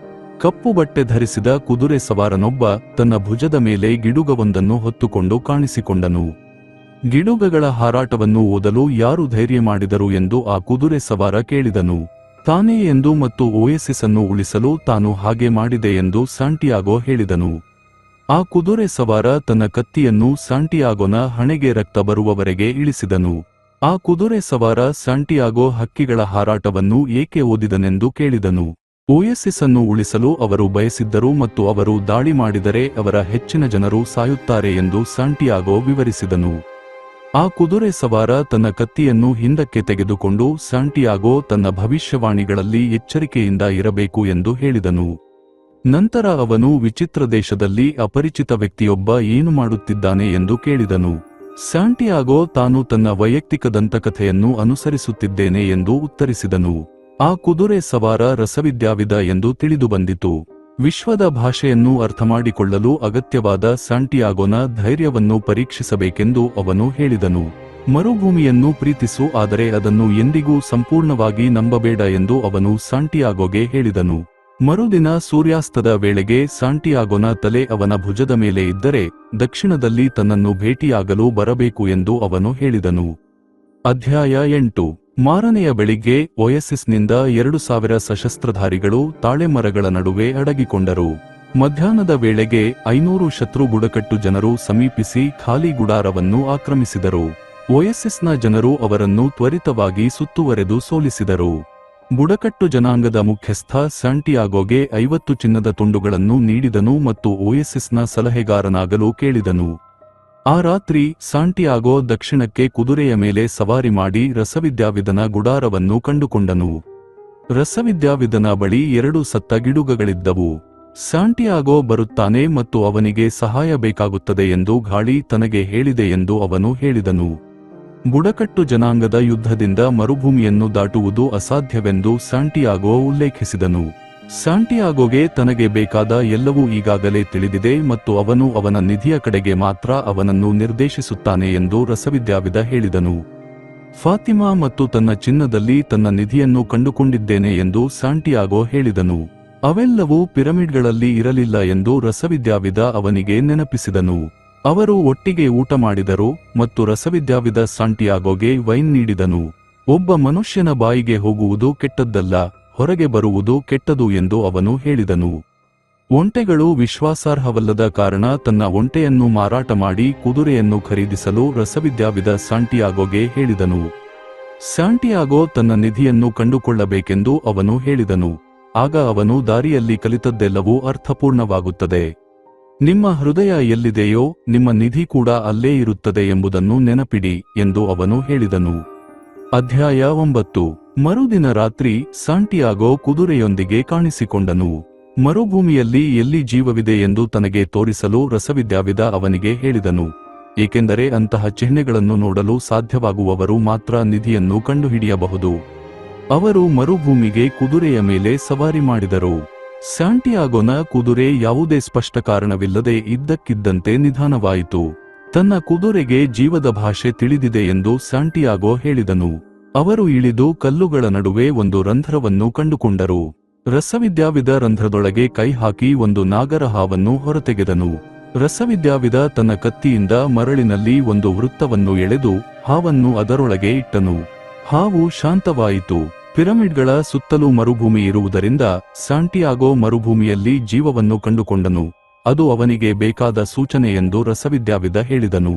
ಕಪ್ಪು ಬಟ್ಟೆ ಧರಿಸಿದ ಕುದುರೆ ಸವಾರನೊಬ್ಬ ತನ್ನ ಭುಜದ ಮೇಲೆ ಗಿಡುಗವೊಂದನ್ನು ಹೊತ್ತುಕೊಂಡು ಕಾಣಿಸಿಕೊಂಡನು. ಗಿಡುಗಗಳ ಹಾರಾಟವನ್ನು ಓದಲು ಯಾರು ಧೈರ್ಯ ಮಾಡಿದರು ಎಂದು ಆ ಕುದುರೆ ಸವಾರ ಕೇಳಿದನು. ತಾನೇ ಎಂದು ಮತ್ತು ಓಯಸಿಸ್ ಅನ್ನು ಉಳಿಸಲು ತಾನು ಹಾಗೆ ಮಾಡಿದೆ ಎಂದು ಸಾಂಟಿಯಾಗೋ ಹೇಳಿದನು. ಆ ಕುದುರೆ ಸವಾರ ತನ್ನ ಕತ್ತಿಯನ್ನು ಸಾಂಟಿಯಾಗೋನ ಹಣೆಗೆ ರಕ್ತ ಬರುವವರೆಗೆ ಇಳಿಸಿದನು. ಆ ಕುದುರೆ ಸವಾರ ಸಾಂಟಿಯಾಗೋ ಹಕ್ಕಿಗಳ ಹಾರಾಟವನ್ನು ಏಕೆ ಓದಿದನೆಂದು ಕೇಳಿದನು. ಓಯಸಿಸ್ ಅನ್ನು ಉಳಿಸಲು ಅವರು ಬಯಸಿದ್ದರು ಮತ್ತು ಅವರು ದಾಳಿ ಮಾಡಿದರೆ ಅವರ ಹೆಚ್ಚಿನ ಜನರು ಸಾಯುತ್ತಾರೆ ಎಂದು ಸಾಂಟಿಯಾಗೋ ವಿವರಿಸಿದನು. ಆ ಕುದುರೆ ಸವಾರ ತನ್ನ ಕತ್ತಿಯನ್ನು ಹಿಂದಕ್ಕೆ ತೆಗೆದುಕೊಂಡು ಸಾಂಟಿಯಾಗೋ ತನ್ನ ಭವಿಷ್ಯವಾಣಿಗಳಲ್ಲಿ ಎಚ್ಚರಿಕೆಯಿಂದ ಇರಬೇಕು ಎಂದು ಹೇಳಿದನು. ನಂತರ ಅವನು ವಿಚಿತ್ರ ದೇಶದಲ್ಲಿ ಅಪರಿಚಿತ ವ್ಯಕ್ತಿಯೊಬ್ಬ ಏನು ಮಾಡುತ್ತಿದ್ದಾನೆ ಎಂದು ಕೇಳಿದನು. ಸಾಂಟಿಯಾಗೋ ತಾನು ತನ್ನ ವೈಯಕ್ತಿಕ ದಂತಕಥೆಯನ್ನು ಅನುಸರಿಸುತ್ತಿದ್ದೇನೆ ಎಂದು ಉತ್ತರಿಸಿದನು. ಆ ಕುದುರೆ ಸವಾರ ರಸವಿದ್ಯಾವಿದ ಎಂದು ತಿಳಿದುಬಂದಿತು. ವಿಶ್ವದ ಭಾಷೆಯನ್ನು ಅರ್ಥಮಾಡಿಕೊಳ್ಳಲು ಅಗತ್ಯವಾದ ಸಾಂಟಿಯಾಗೋನ ಧೈರ್ಯವನ್ನು ಪರೀಕ್ಷಿಸಬೇಕೆಂದು ಅವನು ಹೇಳಿದನು. ಮರುಭೂಮಿಯನ್ನು ಪ್ರೀತಿಸು, ಆದರೆ ಅದನ್ನು ಎಂದಿಗೂ ಸಂಪೂರ್ಣವಾಗಿ ನಂಬಬೇಡ ಎಂದು ಅವನು ಸಾಂಟಿಯಾಗೋಗೆ ಹೇಳಿದನು. ಮರುದಿನ ಸೂರ್ಯಾಸ್ತದ ವೇಳೆಗೆ ಸಾಂಟಿಯಾಗೋನ ತಲೆ ಅವನ ಭುಜದ ಮೇಲೆ ಇದ್ದರೆ ದಕ್ಷಿಣದಲ್ಲಿ ತನ್ನನ್ನು ಭೇಟಿಯಾಗಲು ಬರಬೇಕು ಎಂದು ಅವನು ಹೇಳಿದನು. ಅಧ್ಯಾಯ 8. ಮಾರನೆಯ ಬೆಳಿಗ್ಗೆ ಒಯಸಿಸ್ನಿಂದ 2000 ಸಶಸ್ತ್ರಧಾರಿಗಳು ತಾಳೆಮರಗಳ ನಡುವೆ ಅಡಗಿಕೊಂಡರು. ಮಧ್ಯಾಹ್ನದ ವೇಳೆಗೆ 500 ಶತ್ರು ಬುಡಕಟ್ಟು ಜನರು ಸಮೀಪಿಸಿ ಖಾಲಿ ಗುಡಾರವನ್ನು ಆಕ್ರಮಿಸಿದರು. ಒಯಸಿಸ್ನ ಜನರು ಅವರನ್ನು ತ್ವರಿತವಾಗಿ ಸುತ್ತುವರೆದು ಸೋಲಿಸಿದರು. ಬುಡಕಟ್ಟು ಜನಾಂಗದ ಮುಖ್ಯಸ್ಥ ಸ್ಯಾಂಟಿಯಾಗೋಗೆ 50 ಚಿನ್ನದ ತುಂಡುಗಳನ್ನು ನೀಡಿದನು ಮತ್ತು ಒಯಸಿಸ್ನ ಸಲಹೆಗಾರನಾಗಲು ಕೇಳಿದನು. ಆ ರಾತ್ರಿ ಸ್ಯಾಂಟಿಯಾಗೋ ದಕ್ಷಿಣಕ್ಕೆ ಕುದುರೆಯ ಮೇಲೆ ಸವಾರಿ ಮಾಡಿ ರಸವಿದ್ಯಾವಿದನ ಗುಡಾರವನ್ನು ಕಂಡುಕೊಂಡನು. ರಸವಿದ್ಯಾವಿದನ ಬಳಿ 2 ಸತ್ತ ಗಿಡುಗಗಳಿದ್ದವು. ಸ್ಯಾಂಟಿಯಾಗೋ ಬರುತ್ತಾನೆ ಮತ್ತು ಅವನಿಗೆ ಸಹಾಯ ಬೇಕಾಗುತ್ತದೆ ಎಂದು ಗಾಳಿ ತನಗೆ ಹೇಳಿದೆ ಎಂದು ಅವನು ಹೇಳಿದನು. ಬುಡಕಟ್ಟು ಜನಾಂಗದ ಯುದ್ಧದಿಂದ ಮರುಭೂಮಿಯನ್ನು ದಾಟುವುದು ಅಸಾಧ್ಯವೆಂದು ಸ್ಯಾಂಟಿಯಾಗೋ ಉಲ್ಲೇಖಿಸಿದನು. ಸ್ಯಾಂಟಿಯಾಗೋಗೆ ತನಗೆ ಬೇಕಾದ ಎಲ್ಲವೂ ಈಗಾಗಲೇ ತಿಳಿದಿದೆ ಮತ್ತು ಅವನು ಅವನ ನಿಧಿಯ ಕಡೆಗೆ ಮಾತ್ರ ಅವನನ್ನು ನಿರ್ದೇಶಿಸುತ್ತಾನೆ ಎಂದು ರಸವಿದ್ಯಾವಿದ ಹೇಳಿದನು. ಫಾತಿಮಾ ಮತ್ತು ತನ್ನ ಚಿನ್ನದಲ್ಲಿ ತನ್ನ ನಿಧಿಯನ್ನು ಕಂಡುಕೊಂಡಿದ್ದೇನೆ ಎಂದು ಸ್ಯಾಂಟಿಯಾಗೋ ಹೇಳಿದನು. ಅವೆಲ್ಲವೂ ಪಿರಮಿಡ್ಗಳಲ್ಲಿ ಇರಲಿಲ್ಲ ಎಂದು ರಸವಿದ್ಯಾವಿದ ಅವನಿಗೆ ನೆನಪಿಸಿದನು. ಅವರು ಒಟ್ಟಿಗೆ ಊಟ ಮಾಡಿದರು ಮತ್ತು ರಸವಿದ್ಯಾವಿದ ಸ್ಯಾಂಟಿಯಾಗೋಗೆ ವೈನ್ ನೀಡಿದನು. ಒಬ್ಬ ಮನುಷ್ಯನ ಬಾಯಿಗೆ ಹೋಗುವುದು ಕೆಟ್ಟದ್ದಲ್ಲ, ಹೊರಗೆ ಬರುವುದು ಕೆಟ್ಟದು ಎಂದು ಅವನು ಹೇಳಿದನು. ಒಂಟೆಗಳು ವಿಶ್ವಾಸಾರ್ಹವಲ್ಲದ ಕಾರಣ ತನ್ನ ಒಂಟೆಯನ್ನು ಮಾರಾಟ ಮಾಡಿ ಕುದುರೆಯನ್ನು ಖರೀದಿಸಲು ರಸವಿದ್ಯಾವಿದ ಸ್ಯಾಂಟಿಯಾಗೋಗೆ ಹೇಳಿದನು. ಸ್ಯಾಂಟಿಯಾಗೋ ತನ್ನ ನಿಧಿಯನ್ನು ಕಂಡುಕೊಳ್ಳಬೇಕೆಂದು ಅವನು ಹೇಳಿದನು. ಆಗ ಅವನು ದಾರಿಯಲ್ಲಿ ಕಲಿತದ್ದೆಲ್ಲವೂ ಅರ್ಥಪೂರ್ಣವಾಗುತ್ತದೆ. ನಿಮ್ಮ ಹೃದಯ ಎಲ್ಲಿದೆಯೋ ನಿಮ್ಮ ನಿಧಿ ಕೂಡ ಅಲ್ಲೇ ಇರುತ್ತದೆ ಎಂಬುದನ್ನು ನೆನಪಿಡಿ ಎಂದು ಅವನು ಹೇಳಿದನು. ಅಧ್ಯಾಯ 9. ಮರುದಿನ ರಾತ್ರಿ ಸ್ಯಾಂಟಿಯಾಗೋ ಕುದುರೆಯೊಂದಿಗೆ ಕಾಣಿಸಿಕೊಂಡನು. ಮರುಭೂಮಿಯಲ್ಲಿ ಎಲ್ಲಿ ಜೀವವಿದೆ ಎಂದು ತನಗೆ ತೋರಿಸಲು ರಸವಿದ್ಯಾವಿದ ಅವನಿಗೆ ಹೇಳಿದನು. ಏಕೆಂದರೆ ಅಂತಹ ಚಿಹ್ನೆಗಳನ್ನು ನೋಡಲು ಸಾಧ್ಯವಾಗುವವರು ಮಾತ್ರ ನಿಧಿಯನ್ನು ಕಂಡುಹಿಡಿಯಬಹುದು. ಅವರು ಮರುಭೂಮಿಗೆ ಕುದುರೆಯ ಮೇಲೆ ಸವಾರಿ ಮಾಡಿದರು. ಸ್ಯಾಂಟಿಯಾಗೋನ ಕುದುರೆ ಯಾವುದೇ ಸ್ಪಷ್ಟ ಕಾರಣವಿಲ್ಲದೆ ಇದ್ದಕ್ಕಿದ್ದಂತೆ ನಿಧಾನವಾಯಿತು. ತನ್ನ ಕುದುರೆಗೆ ಜೀವದ ಭಾಷೆ ತಿಳಿದಿದೆ ಎಂದು ಸ್ಯಾಂಟಿಯಾಗೋ ಹೇಳಿದನು. ಅವರು ಇಳಿದು ಕಲ್ಲುಗಳ ನಡುವೆ ಒಂದು ರಂಧ್ರವನ್ನು ಕಂಡುಕೊಂಡರು. ರಸವಿದ್ಯಾವಿದ ರಂಧ್ರದೊಳಗೆ ಕೈ ಹಾಕಿ ಒಂದು ನಾಗರ ಹಾವನ್ನು ಹೊರತೆಗೆದನು. ರಸವಿದ್ಯಾವಿದ ತನ್ನ ಕತ್ತಿಯಿಂದ ಮರಳಿನಲ್ಲಿ ಒಂದು ವೃತ್ತವನ್ನು ಎಳೆದು ಹಾವನ್ನು ಅದರೊಳಗೆ ಇಟ್ಟನು. ಹಾವು ಶಾಂತವಾಯಿತು. ಪಿರಮಿಡ್ಗಳ ಸುತ್ತಲೂ ಮರುಭೂಮಿ ಇರುವುದರಿಂದ ಸ್ಯಾಂಟಿಯಾಗೋ ಮರುಭೂಮಿಯಲ್ಲಿ ಜೀವವನ್ನು ಕಂಡುಕೊಂಡನು. ಅದು ಅವನಿಗೆ ಬೇಕಾದ ಸೂಚನೆ ಎಂದು ರಸವಿದ್ಯಾವಿದ ಹೇಳಿದನು.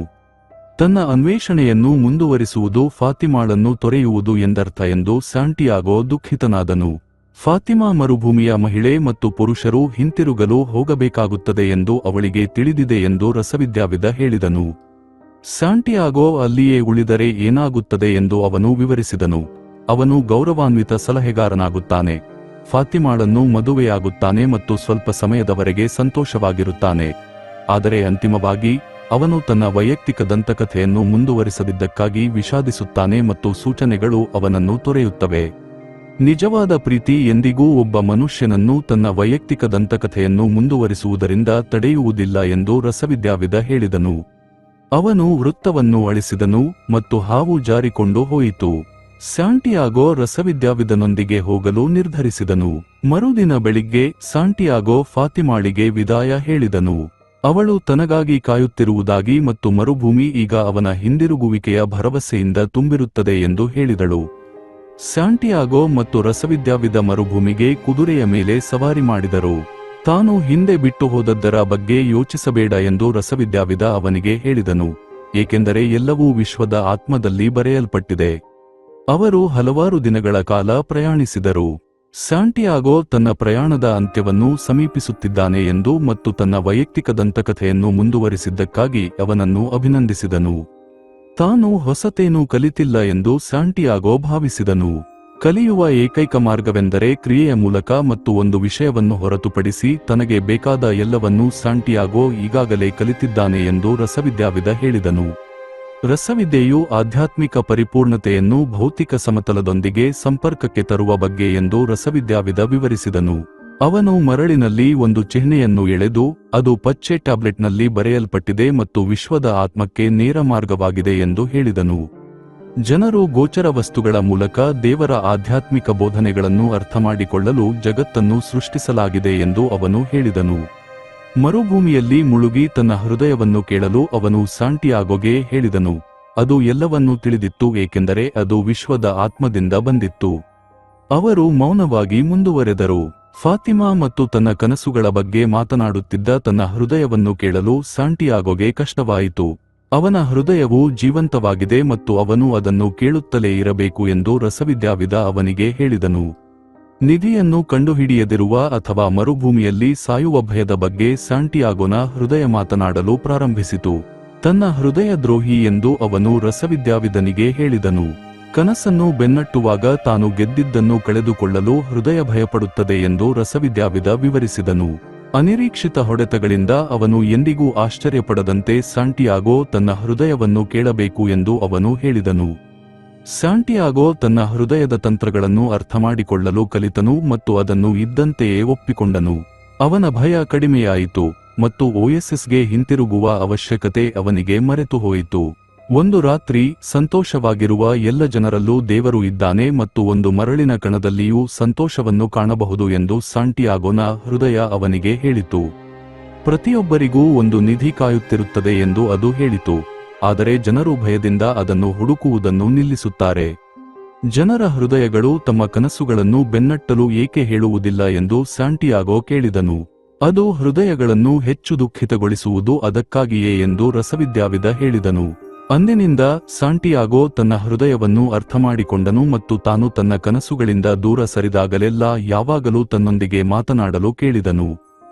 ತನ್ನ ಅನ್ವೇಷಣೆಯನ್ನು ಮುಂದುವರಿಸುವುದು ಫಾತಿಮಾಳನ್ನು ತೊರೆಯುವುದು ಎಂದರ್ಥ ಎಂದು ಸ್ಯಾಂಟಿಯಾಗೋ ದುಃಖಿತನಾದನು. ಫಾತಿಮಾ ಮರುಭೂಮಿಯ ಮಹಿಳೆ ಮತ್ತು ಪುರುಷರು ಹಿಂತಿರುಗಲು ಹೋಗಬೇಕಾಗುತ್ತದೆ ಎಂದು ಅವಳಿಗೆ ತಿಳಿದಿದೆ ಎಂದು ರಸವಿದ್ಯಾವಿದ ಹೇಳಿದನು. ಸ್ಯಾಂಟಿಯಾಗೋ ಅಲ್ಲಿಯೇ ಉಳಿದರೆ ಏನಾಗುತ್ತದೆ ಎಂದು ಅವನು ವಿವರಿಸಿದನು. ಅವನು ಗೌರವಾನ್ವಿತ ಸಲಹೆಗಾರನಾಗುತ್ತಾನೆ, ಫಾತಿಮಾಳನ್ನು ಮದುವೆಯಾಗುತ್ತಾನೆ ಮತ್ತು ಸ್ವಲ್ಪ ಸಮಯದವರೆಗೆ ಸಂತೋಷವಾಗಿರುತ್ತಾನೆ. ಆದರೆ ಅಂತಿಮವಾಗಿ ಅವನು ತನ್ನ ವೈಯಕ್ತಿಕ ದಂತಕಥೆಯನ್ನು ಮುಂದುವರಿಸದಿದ್ದಕ್ಕಾಗಿ ವಿಷಾದಿಸುತ್ತಾನೆ ಮತ್ತು ಸೂಚನೆಗಳು ಅವನನ್ನು ತೊರೆಯುತ್ತವೆ. ನಿಜವಾದ ಪ್ರೀತಿ ಎಂದಿಗೂ ಒಬ್ಬ ಮನುಷ್ಯನನ್ನು ತನ್ನ ವೈಯಕ್ತಿಕ ದಂತಕಥೆಯನ್ನು ಮುಂದುವರಿಸುವುದರಿಂದ ತಡೆಯುವುದಿಲ್ಲ ಎಂದು ರಸವಿದ್ಯಾವಿದ ಹೇಳಿದನು. ಅವನು ವೃತ್ತವನ್ನು ಅಳಿಸಿದನು ಮತ್ತು ಹಾವು ಜಾರಿಕೊಂಡು ಹೋಯಿತು. ಸ್ಯಾಂಟಿಯಾಗೋ ರಸವಿದ್ಯಾವಿದನೊಂದಿಗೆ ಹೋಗಲು ನಿರ್ಧರಿಸಿದನು. ಮರುದಿನ ಬೆಳಿಗ್ಗೆ ಸ್ಯಾಂಟಿಯಾಗೋ ಫಾತಿಮಾಳಿಗೆ ವಿದಾಯ ಹೇಳಿದನು. ಅವಳು ತನಗಾಗಿ ಕಾಯುತ್ತಿರುವುದಾಗಿ ಮತ್ತು ಮರುಭೂಮಿ ಈಗ ಅವನ ಹಿಂದಿರುಗುವಿಕೆಯ ಭರವಸೆಯಿಂದ ತುಂಬಿರುತ್ತದೆ ಎಂದು ಹೇಳಿದಳು. ಸ್ಯಾಂಟಿಯಾಗೋ ಮತ್ತು ರಸವಿದ್ಯಾವಿದ ಮರುಭೂಮಿಗೆ ಕುದುರೆಯ ಮೇಲೆ ಸವಾರಿ ಮಾಡಿದರು. ತಾನು ಹಿಂದೆ ಬಿಟ್ಟು ಹೋದದ್ದರ ಬಗ್ಗೆ ಯೋಚಿಸಬೇಡ ಎಂದು ರಸವಿದ್ಯಾವಿದ ಅವನಿಗೆ ಹೇಳಿದನು, ಏಕೆಂದರೆ ಎಲ್ಲವೂ ವಿಶ್ವದ ಆತ್ಮದಲ್ಲಿ ಬರೆಯಲ್ಪಟ್ಟಿದೆ. ಅವರು ಹಲವಾರು ದಿನಗಳ ಕಾಲ ಪ್ರಯಾಣಿಸಿದರು. ಸ್ಯಾಂಟಿಯಾಗೋ ತನ್ನ ಪ್ರಯಾಣದ ಅಂತ್ಯವನ್ನು ಸಮೀಪಿಸುತ್ತಿದ್ದಾನೆ ಎಂದು ಮತ್ತು ತನ್ನ ವೈಯಕ್ತಿಕ ದಂತಕಥೆಯನ್ನು ಮುಂದುವರಿಸಿದ್ದಕ್ಕಾಗಿ ಅವನನ್ನು ಅಭಿನಂದಿಸಿದನು. ತಾನು ಹೊಸತೇನೂ ಕಲಿತಿಲ್ಲ ಎಂದು ಸ್ಯಾಂಟಿಯಾಗೋ ಭಾವಿಸಿದನು. ಕಲಿಯುವ ಏಕೈಕ ಮಾರ್ಗವೆಂದರೆ ಕ್ರಿಯೆಯ ಮೂಲಕ ಮತ್ತು ಒಂದು ವಿಷಯವನ್ನು ಹೊರತುಪಡಿಸಿ ತನಗೆ ಬೇಕಾದ ಎಲ್ಲವನ್ನೂ ಸ್ಯಾಂಟಿಯಾಗೋ ಈಗಾಗಲೇ ಕಲಿತಿದ್ದಾನೆ ಎಂದು ರಸವಿದ್ಯಾವಿದ ಹೇಳಿದನು. ರಸವಿದ್ಯೆಯು ಆಧ್ಯಾತ್ಮಿಕ ಪರಿಪೂರ್ಣತೆಯನ್ನು ಭೌತಿಕ ಸಮತಲದೊಂದಿಗೆ ಸಂಪರ್ಕಕ್ಕೆ ತರುವ ಬಗ್ಗೆ ಎಂದು ರಸವಿದ್ಯಾವಿದ ವಿವರಿಸಿದನು. ಅವನು ಮರಳಿನಲ್ಲಿ ಒಂದು ಚಿಹ್ನೆಯನ್ನು ಎಳೆದು ಅದು ಪಚ್ಚೆ ಟ್ಯಾಬ್ಲೆಟ್ನಲ್ಲಿ ಬರೆಯಲ್ಪಟ್ಟಿದೆ ಮತ್ತು ವಿಶ್ವದ ಆತ್ಮಕ್ಕೆ ನೇರ ಮಾರ್ಗವಾಗಿದೆ ಎಂದು ಹೇಳಿದನು. ಜನರು ಗೋಚರ ವಸ್ತುಗಳ ಮೂಲಕ ದೇವರ ಆಧ್ಯಾತ್ಮಿಕ ಬೋಧನೆಗಳನ್ನು ಅರ್ಥಮಾಡಿಕೊಳ್ಳಲು ಜಗತ್ತನ್ನು ಸೃಷ್ಟಿಸಲಾಗಿದೆ ಎಂದು ಅವನು ಹೇಳಿದನು. ಮರುಭೂಮಿಯಲ್ಲಿ ಮುಳುಗಿ ತನ್ನ ಹೃದಯವನ್ನು ಕೇಳಲು ಅವನು ಸ್ಯಾಂಟಿಯಾಗೋಗೆ ಹೇಳಿದನು, ಅದು ಎಲ್ಲವನ್ನೂ ತಿಳಿದಿತ್ತು, ಏಕೆಂದರೆ ಅದು ವಿಶ್ವದ ಆತ್ಮದಿಂದ ಬಂದಿತ್ತು. ಅವರು ಮೌನವಾಗಿ ಮುಂದುವರೆದರು. ಫಾತಿಮಾ ಮತ್ತು ತನ್ನ ಕನಸುಗಳ ಬಗ್ಗೆ ಮಾತನಾಡುತ್ತಿದ್ದ ತನ್ನ ಹೃದಯವನ್ನು ಕೇಳಲು ಸಾಂಟಿಯಾಗೋಗೆ ಕಷ್ಟವಾಯಿತು. ಅವನ ಹೃದಯವು ಜೀವಂತವಾಗಿದೆ ಮತ್ತು ಅವನು ಅದನ್ನು ಕೇಳುತ್ತಲೇ ಇರಬೇಕು ಎಂದು ರಸವಿದ್ಯಾವಿದ ಅವನಿಗೆ ಹೇಳಿದನು. ನಿಧಿಯನ್ನು ಕಂಡುಹಿಡಿಯದಿರುವ ಅಥವಾ ಮರುಭೂಮಿಯಲ್ಲಿ ಸಾಯುವ ಭಯದ ಬಗ್ಗೆ ಸಾಂಟಿಯಾಗೋನ ಹೃದಯ ಮಾತನಾಡಲು ಪ್ರಾರಂಭಿಸಿತು. ತನ್ನ ಹೃದಯ ದ್ರೋಹಿ ಎಂದು ಅವನು ರಸವಿದ್ಯಾವಿದನಿಗೆ ಹೇಳಿದನು. ಕನಸನ್ನು ಬೆನ್ನಟ್ಟುವಾಗ ತಾನು ಗೆದ್ದಿದ್ದನ್ನು ಕಳೆದುಕೊಳ್ಳಲು ಹೃದಯ ಭಯಪಡುತ್ತದೆ ಎಂದು ರಸವಿದ್ಯಾವಿದ ವಿವರಿಸಿದನು. ಅನಿರೀಕ್ಷಿತ ಹೊಡೆತಗಳಿಂದ ಅವನು ಎಂದಿಗೂ ಆಶ್ಚರ್ಯಪಡದಂತೆ ಸಾಂಟಿಯಾಗೋ ತನ್ನ ಹೃದಯವನ್ನು ಕೇಳಬೇಕು ಎಂದು ಅವನು ಹೇಳಿದನು. ಸಾಂಟಿಯಾಗೋ ತನ್ನ ಹೃದಯದ ತಂತ್ರಗಳನ್ನು ಅರ್ಥಮಾಡಿಕೊಳ್ಳಲು ಕಲಿತನು ಮತ್ತು ಅದನ್ನು ಇದ್ದಂತೆಯೇ ಒಪ್ಪಿಕೊಂಡನು. ಅವನ ಭಯ ಕಡಿಮೆಯಾಯಿತು ಮತ್ತು ಓಎಸ್ಎಸ್ಗೆ ಹಿಂತಿರುಗುವ ಅವಶ್ಯಕತೆ ಅವನಿಗೆ ಮರೆತು ಹೋಯಿತು. ಒಂದು ರಾತ್ರಿ ಸಂತೋಷವಾಗಿರುವ ಎಲ್ಲ ಜನರಲ್ಲೂ ದೇವರು ಇದ್ದಾನೆ ಮತ್ತು ಒಂದು ಮರಳಿನ ಕಣದಲ್ಲಿಯೂ ಸಂತೋಷವನ್ನು ಕಾಣಬಹುದು ಎಂದು ಸಾಂಟಿಯಾಗೋನ ಹೃದಯ ಅವನಿಗೆ ಹೇಳಿತು. ಪ್ರತಿಯೊಬ್ಬರಿಗೂ ಒಂದು ನಿಧಿ ಕಾಯುತ್ತಿರುತ್ತದೆ ಎಂದು ಅದು ಹೇಳಿತು, ಆದರೆ ಜನರು ಭಯದಿಂದ ಅದನ್ನು ಹುಡುಕುವುದನ್ನು ನಿಲ್ಲಿಸುತ್ತಾರೆ. ಜನರ ಹೃದಯಗಳು ತಮ್ಮ ಕನಸುಗಳನ್ನು ಬೆನ್ನಟ್ಟಲು ಏಕೆ ಹೇಳುವುದಿಲ್ಲ ಎಂದು ಸಾಂಟಿಯಾಗೋ ಕೇಳಿದನು. ಅದು ಹೃದಯಗಳನ್ನು ಹೆಚ್ಚು ದುಃಖಿತಗೊಳಿಸುವುದು ಅದಕ್ಕಾಗಿಯೇ ಎಂದು ರಸವಿದ್ಯಾವಿದ ಹೇಳಿದನು. ಅಂದಿನಿಂದ ಸಾಂಟಿಯಾಗೋ ತನ್ನ ಹೃದಯವನ್ನು ಅರ್ಥಮಾಡಿಕೊಂಡನು ಮತ್ತು ತಾನು ತನ್ನ ಕನಸುಗಳಿಂದ ದೂರ ಸರಿದಾಗಲೆಲ್ಲ ಯಾವಾಗಲೂ ತನ್ನೊಂದಿಗೆ ಮಾತನಾಡಲು ಕೇಳಿದನು.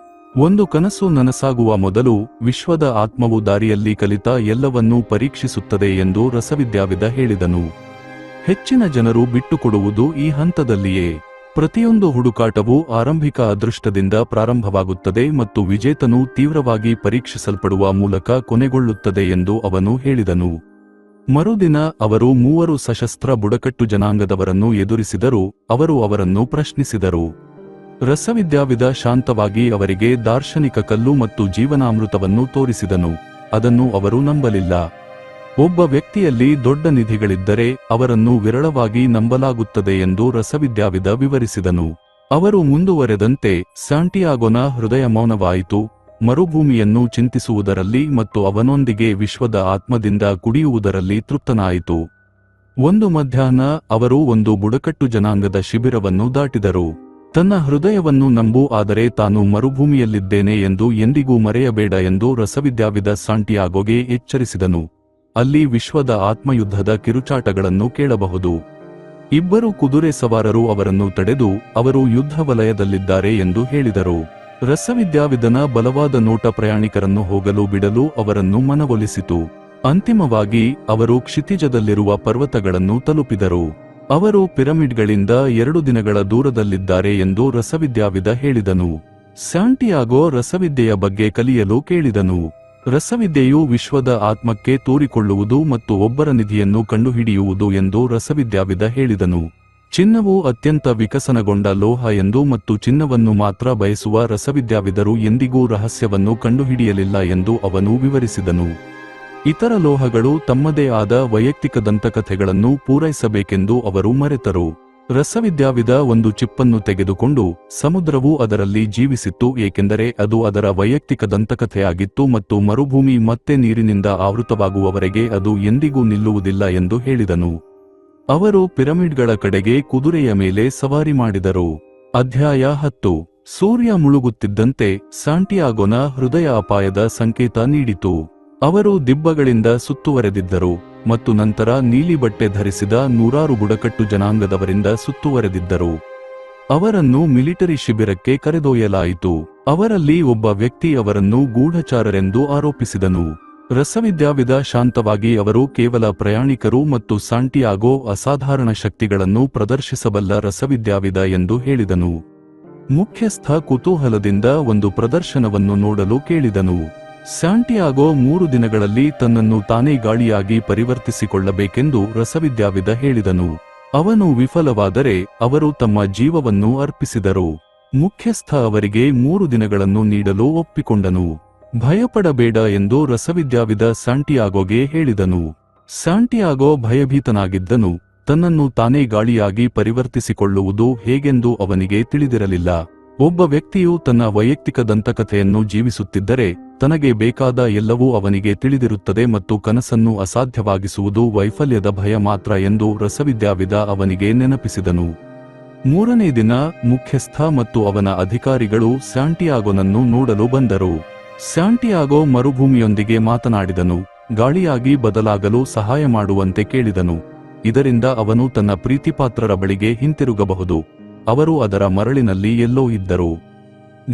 ಒಂದು ಕನಸು ನನಸಾಗುವ ಮೊದಲು ವಿಶ್ವದ ಆತ್ಮವು ದಾರಿಯಲ್ಲಿ ಕಲಿತ ಎಲ್ಲವನ್ನೂ ಪರೀಕ್ಷಿಸುತ್ತದೆ ಎಂದು ರಸವಿದ್ಯಾವಿದ ಹೇಳಿದನು. ಹೆಚ್ಚಿನ ಜನರು ಬಿಟ್ಟುಕೊಡುವುದು ಈ ಹಂತದಲ್ಲಿಯೇ. ಪ್ರತಿಯೊಂದು ಹುಡುಕಾಟವೂ ಆರಂಭಿಕ ಅದೃಷ್ಟದಿಂದ ಪ್ರಾರಂಭವಾಗುತ್ತದೆ ಮತ್ತು ವಿಜೇತನು ತೀವ್ರವಾಗಿ ಪರೀಕ್ಷಿಸಲ್ಪಡುವ ಮೂಲಕ ಕೊನೆಗೊಳ್ಳುತ್ತದೆ ಎಂದು ಅವನು ಹೇಳಿದನು. ಮರುದಿನ ಅವರು 3 ಸಶಸ್ತ್ರ ಬುಡಕಟ್ಟು ಜನಾಂಗದವರನ್ನು ಎದುರಿಸಿದರು. ಅವರು ಅವರನ್ನು ಪ್ರಶ್ನಿಸಿದರು. ರಸವಿದ್ಯಾವಿದ ಶಾಂತವಾಗಿ ಅವರಿಗೆ ದಾರ್ಶನಿಕ ಕಲ್ಲು ಮತ್ತು ಜೀವನಾಮೃತವನ್ನು ತೋರಿಸಿದನು. ಅದನ್ನು ಅವರು ನಂಬಲಿಲ್ಲ. ಒಬ್ಬ ವ್ಯಕ್ತಿಯಲ್ಲಿ ದೊಡ್ಡ ನಿಧಿಗಳಿದ್ದರೆ ಅವರನ್ನು ವಿರಳವಾಗಿ ನಂಬಲಾಗುತ್ತದೆ ಎಂದು ರಸವಿದ್ಯಾವಿದ ವಿವರಿಸಿದನು. ಅವರು ಮುಂದುವರೆದಂತೆ ಸಾಂಟಿಯಾಗೋನ ಹೃದಯ ಮೌನವಾಯಿತು, ಮರುಭೂಮಿಯನ್ನು ಚಿಂತಿಸುವುದರಲ್ಲಿ ಮತ್ತು ಅವನೊಂದಿಗೆ ವಿಶ್ವದ ಆತ್ಮದಿಂದ ಕುಡಿಯುವುದರಲ್ಲಿ ತೃಪ್ತನಾಯಿತು. ಒಂದು ಮಧ್ಯಾಹ್ನ ಅವರು ಒಂದು ಬುಡಕಟ್ಟು ಜನಾಂಗದ ಶಿಬಿರವನ್ನು ದಾಟಿದರು. ತನ್ನ ಹೃದಯವನ್ನು ನಂಬು, ಆದರೆ ತಾನು ಮರುಭೂಮಿಯಲ್ಲಿದ್ದೇನೆ ಎಂದು ಎಂದಿಗೂ ಮರೆಯಬೇಡ ಎಂದು ರಸವಿದ್ಯಾವಿದ ಸಾಂಟಿಯಾಗೋಗೆ ಎಚ್ಚರಿಸಿದನು. ಅಲ್ಲಿ ವಿಶ್ವದ ಆತ್ಮಯುದ್ಧದ ಕಿರುಚಾಟಗಳನ್ನು ಕೇಳಬಹುದು. 2 ಕುದುರೆ ಸವಾರರು ಅವರನ್ನು ತಡೆದು ಅವರು ಯುದ್ಧ ವಲಯದಲ್ಲಿದ್ದಾರೆ ಎಂದು ಹೇಳಿದರು. ರಸವಿದ್ಯಾವಿದನ ಬಲವಾದ ನೋಟ ಪ್ರಯಾಣಿಕರನ್ನು ಹೋಗಲು ಬಿಡಲು ಅವರನ್ನು ಮನವೊಲಿಸಿತು. ಅಂತಿಮವಾಗಿ ಅವರು ಕ್ಷಿತಿಜದಲ್ಲಿರುವ ಪರ್ವತಗಳನ್ನು ತಲುಪಿದರು. ಅವರು ಪಿರಮಿಡ್ಗಳಿಂದ 2 ದಿನಗಳ ದೂರದಲ್ಲಿದ್ದಾರೆ ಎಂದು ರಸವಿದ್ಯಾವಿದ ಹೇಳಿದನು. ಸಾಂಟಿಯಾಗೋ ರಸವಿದ್ಯೆಯ ಬಗ್ಗೆ ಕಲಿಯಲು ಕೇಳಿದನು. ರಸವಿದ್ಯೆಯು ವಿಶ್ವದ ಆತ್ಮಕ್ಕೆ ತೋರಿಕೊಳ್ಳುವುದು ಮತ್ತು ಒಬ್ಬರ ನಿಧಿಯನ್ನು ಕಂಡುಹಿಡಿಯುವುದು ಎಂದು ರಸವಿದ್ಯಾವಿದ ಹೇಳಿದನು. ಚಿನ್ನವು ಅತ್ಯಂತ ವಿಕಸನಗೊಂಡ ಲೋಹ ಎಂದು ಮತ್ತು ಚಿನ್ನವನ್ನು ಮಾತ್ರ ಬಯಸುವ ರಸವಿದ್ಯಾವಿದರು ಎಂದಿಗೂ ರಹಸ್ಯವನ್ನು ಕಂಡುಹಿಡಿಯಲಿಲ್ಲ ಎಂದು ಅವನು ವಿವರಿಸಿದನು. ಇತರ ಲೋಹಗಳು ತಮ್ಮದೇ ಆದ ವೈಯಕ್ತಿಕ ದಂತಕಥೆಗಳನ್ನು ಪೂರೈಸಬೇಕೆಂದು ಅವರು ಮರೆತರು. ರಸವಿದ್ಯಾವಿದ ಒಂದು ಚಿಪ್ಪನ್ನು ತೆಗೆದುಕೊಂಡು ಸಮುದ್ರವು ಅದರಲ್ಲಿ ಜೀವಿಸಿತ್ತು, ಏಕೆಂದರೆ ಅದು ಅದರ ವೈಯಕ್ತಿಕ ದಂತಕಥೆಯಾಗಿತ್ತು ಮತ್ತು ಮರುಭೂಮಿ ಮತ್ತೆ ನೀರಿನಿಂದ ಆವೃತವಾಗುವವರೆಗೆ ಅದು ಎಂದಿಗೂ ನಿಲ್ಲುವುದಿಲ್ಲ ಎಂದು ಹೇಳಿದನು. ಅವರು ಪಿರಮಿಡ್ಗಳ ಕಡೆಗೆ ಕುದುರೆಯ ಮೇಲೆ ಸವಾರಿ ಮಾಡಿದರು. ಅಧ್ಯಾಯ 10. ಸೂರ್ಯ ಮುಳುಗುತ್ತಿದ್ದಂತೆ ಸಾಂಟಿಯಾಗೋನ ಹೃದಯ ಅಪಾಯದ ಸಂಕೇತ ನೀಡಿತು. ಅವರು ದಿಬ್ಬಗಳಿಂದ ಸುತ್ತುವರೆದಿದ್ದರು ಮತ್ತು ನಂತರ ನೀಲಿ ಬಟ್ಟೆ ಧರಿಸಿದ 100 ಬುಡಕಟ್ಟು ಜನಾಂಗದವರಿಂದ ಸುತ್ತುವರೆದಿದ್ದರು. ಅವರನ್ನು ಮಿಲಿಟರಿ ಶಿಬಿರಕ್ಕೆ ಕರೆದೊಯ್ಯಲಾಯಿತು. ಅವರಲ್ಲಿ ಒಬ್ಬ ವ್ಯಕ್ತಿ ಅವರನ್ನು ಗೂಢಚಾರರೆಂದು ಆರೋಪಿಸಿದನು. ರಸವಿದ್ಯಾವಿದ ಶಾಂತವಾಗಿ ಅವರು ಕೇವಲ ಪ್ರಯಾಣಿಕರು ಮತ್ತು ಸಾಂಟಿಯಾಗೋ ಅಸಾಧಾರಣ ಶಕ್ತಿಗಳನ್ನು ಪ್ರದರ್ಶಿಸಬಲ್ಲ ರಸವಿದ್ಯಾವಿದ ಎಂದು ಹೇಳಿದನು. ಮುಖ್ಯಸ್ಥ ಕುತೂಹಲದಿಂದ ಒಂದು ಪ್ರದರ್ಶನವನ್ನು ನೋಡಲು ಕೇಳಿದನು. ಸಾಂಟಿಯಾಗೋ 3 ದಿನಗಳಲ್ಲಿ ತನ್ನನ್ನು ತಾನೇ ಗಾಳಿಯಾಗಿ ಪರಿವರ್ತಿಸಿಕೊಳ್ಳಬೇಕೆಂದು ರಸವಿದ್ಯಾವಿದ ಹೇಳಿದನು. ಅವನು ವಿಫಲವಾದರೆ ಅವರು ತಮ್ಮ ಜೀವವನ್ನು ಅರ್ಪಿಸಿದರು. ಮುಖ್ಯಸ್ಥ ಅವರಿಗೆ 3 ದಿನಗಳನ್ನು ನೀಡಲು ಒಪ್ಪಿಕೊಂಡನು. ಭಯಪಡಬೇಡ ಎಂದು ರಸವಿದ್ಯಾವಿದ ಸಾಂಟಿಯಾಗೋಗೆ ಹೇಳಿದನು. ಸಾಂಟಿಯಾಗೋ ಭಯಭೀತನಾಗಿದ್ದನು. ತನ್ನನ್ನು ತಾನೇ ಗಾಳಿಯಾಗಿ ಪರಿವರ್ತಿಸಿಕೊಳ್ಳುವುದು ಹೇಗೆಂದು ಅವನಿಗೆ ತಿಳಿದಿರಲಿಲ್ಲ. ಒಬ್ಬ ವ್ಯಕ್ತಿಯು ತನ್ನ ವೈಯಕ್ತಿಕ ದಂತಕಥೆಯನ್ನು ಜೀವಿಸುತ್ತಿದ್ದರೆ ತನಗೆ ಬೇಕಾದ ಎಲ್ಲವೂ ಅವನಿಗೆ ತಿಳಿದಿರುತ್ತದೆ ಮತ್ತು ಕನಸನ್ನು ಅಸಾಧ್ಯವಾಗಿಸುವುದು ವೈಫಲ್ಯದ ಭಯ ಮಾತ್ರ ಎಂದು ರಸವಿದ್ಯಾವಿದ ಅವನಿಗೆ ನೆನಪಿಸಿದನು. 3ನೇ ದಿನ ಮುಖ್ಯಸ್ಥ ಮತ್ತು ಅವನ ಅಧಿಕಾರಿಗಳು ಸ್ಯಾಂಟಿಯಾಗೋನನ್ನು ನೋಡಲು ಬಂದರು. ಸ್ಯಾಂಟಿಯಾಗೋ ಮರುಭೂಮಿಯೊಂದಿಗೆ ಮಾತನಾಡಿದನು, ಗಾಳಿಯಾಗಿ ಬದಲಾಗಲು ಸಹಾಯ ಮಾಡುವಂತೆ ಕೇಳಿದನು. ಇದರಿಂದ ಅವನು ತನ್ನ ಪ್ರೀತಿಪಾತ್ರರ ಬಳಿಗೆ ಹಿಂತಿರುಗಬಹುದು. ಅವರು ಅದರ ಮರಳಿನಲ್ಲಿ ಎಲ್ಲೋ ಇದ್ದರು.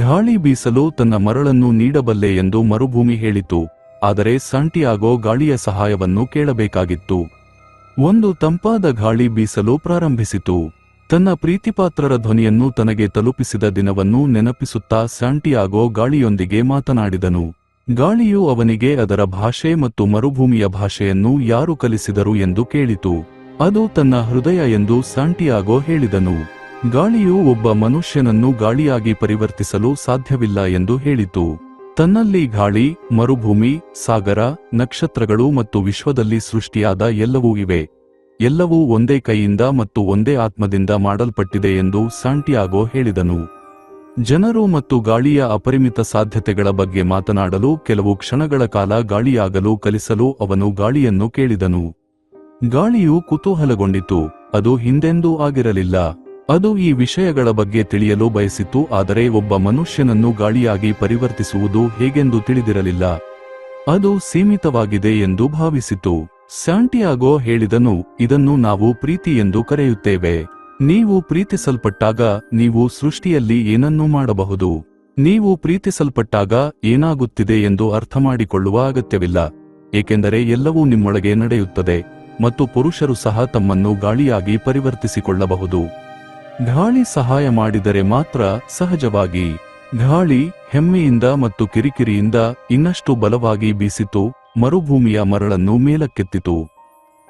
ಗಾಳಿ ಬೀಸಲು ತನ್ನ ಮರಳನ್ನು ನೀಡಬಲ್ಲೆ ಎಂದು ಮರುಭೂಮಿ ಹೇಳಿತು. ಆದರೆ ಸ್ಯಾಂಟಿಯಾಗೋ ಗಾಳಿಯ ಸಹಾಯವನ್ನು ಕೇಳಬೇಕಾಗಿತ್ತು. ಒಂದು ತಂಪಾದ ಗಾಳಿ ಬೀಸಲು ಪ್ರಾರಂಭಿಸಿತು. ತನ್ನ ಪ್ರೀತಿಪಾತ್ರರ ಧ್ವನಿಯನ್ನು ತನಗೆ ತಲುಪಿಸಿದ ದಿನವನ್ನು ನೆನಪಿಸುತ್ತಾ ಸ್ಯಾಂಟಿಯಾಗೋ ಗಾಳಿಯೊಂದಿಗೆ ಮಾತನಾಡಿದನು. ಗಾಳಿಯು ಅವನಿಗೆ ಅದರ ಭಾಷೆ ಮತ್ತು ಮರುಭೂಮಿಯ ಭಾಷೆಯನ್ನು ಯಾರು ಕಲಿಸಿದರು ಎಂದು ಕೇಳಿತು. ಅದು ತನ್ನ ಹೃದಯ ಎಂದು ಸ್ಯಾಂಟಿಯಾಗೋ ಹೇಳಿದನು. ಗಾಳಿಯು ಒಬ್ಬ ಮನುಷ್ಯನನ್ನು ಗಾಳಿಯಾಗಿ ಪರಿವರ್ತಿಸಲು ಸಾಧ್ಯವಿಲ್ಲ ಎಂದು ಹೇಳಿತು. ತನ್ನಲ್ಲಿ ಗಾಳಿ, ಮರುಭೂಮಿ, ಸಾಗರ, ನಕ್ಷತ್ರಗಳು ಮತ್ತು ವಿಶ್ವದಲ್ಲಿ ಸೃಷ್ಟಿಯಾದ ಎಲ್ಲವೂ ಇವೆ. ಎಲ್ಲವೂ ಒಂದೇ ಕೈಯಿಂದ ಮತ್ತು ಒಂದೇ ಆತ್ಮದಿಂದ ಮಾಡಲ್ಪಟ್ಟಿದೆ ಎಂದು ಸ್ಯಾಂಟಿಯಾಗೋ ಹೇಳಿದನು. ಜನರು ಮತ್ತು ಗಾಳಿಯ ಅಪರಿಮಿತ ಸಾಧ್ಯತೆಗಳ ಬಗ್ಗೆ ಮಾತನಾಡಲು ಕೆಲವು ಕ್ಷಣಗಳ ಕಾಲ ಗಾಳಿಯಾಗಲು ಕಲಿಸಲು ಅವನು ಗಾಳಿಯನ್ನು ಕೇಳಿದನು. ಗಾಳಿಯು ಕುತೂಹಲಗೊಂಡಿತು. ಅದು ಹಿಂದೆಂದೂ ಆಗಿರಲಿಲ್ಲ. ಅದು ಈ ವಿಷಯಗಳ ಬಗ್ಗೆ ತಿಳಿಯಲು ಬಯಸಿತು, ಆದರೆ ಒಬ್ಬ ಮನುಷ್ಯನನ್ನು ಗಾಳಿಯಾಗಿ ಪರಿವರ್ತಿಸುವುದು ಹೇಗೆಂದು ತಿಳಿದಿರಲಿಲ್ಲ. ಅದು ಸೀಮಿತವಾಗಿದೆ ಎಂದು ಭಾವಿಸಿತು. ಸ್ಯಾಂಟಿಯಾಗೋ ಹೇಳಿದನು, ಇದನ್ನು ನಾವು ಪ್ರೀತಿ ಎಂದು ಕರೆಯುತ್ತೇವೆ. ನೀವು ಪ್ರೀತಿಸಲ್ಪಟ್ಟಾಗ ನೀವು ಸೃಷ್ಟಿಯಲ್ಲಿ ಏನನ್ನೂ ಮಾಡಬಹುದು. ನೀವು ಪ್ರೀತಿಸಲ್ಪಟ್ಟಾಗ ಏನಾಗುತ್ತಿದೆ ಎಂದು ಅರ್ಥಮಾಡಿಕೊಳ್ಳುವ ಅಗತ್ಯವಿಲ್ಲ, ಏಕೆಂದರೆ ಎಲ್ಲವೂ ನಿಮ್ಮೊಳಗೆ ನಡೆಯುತ್ತದೆ ಮತ್ತು ಪುರುಷರು ಸಹ ತಮ್ಮನ್ನು ಗಾಳಿಯಾಗಿ ಪರಿವರ್ತಿಸಿಕೊಳ್ಳಬಹುದು. ಗಾಳಿ ಸಹಾಯ ಮಾಡಿದರೆ ಮಾತ್ರ ಸಹಜವಾಗಿ. ಗಾಳಿ ಹೆಮ್ಮೆಯಿಂದ ಮತ್ತು ಕಿರಿಕಿರಿಯಿಂದ ಇನ್ನಷ್ಟು ಬಲವಾಗಿ ಬೀಸಿತು, ಮರುಭೂಮಿಯ ಮರಳನ್ನು ಮೇಲಕ್ಕೆತ್ತಿತು.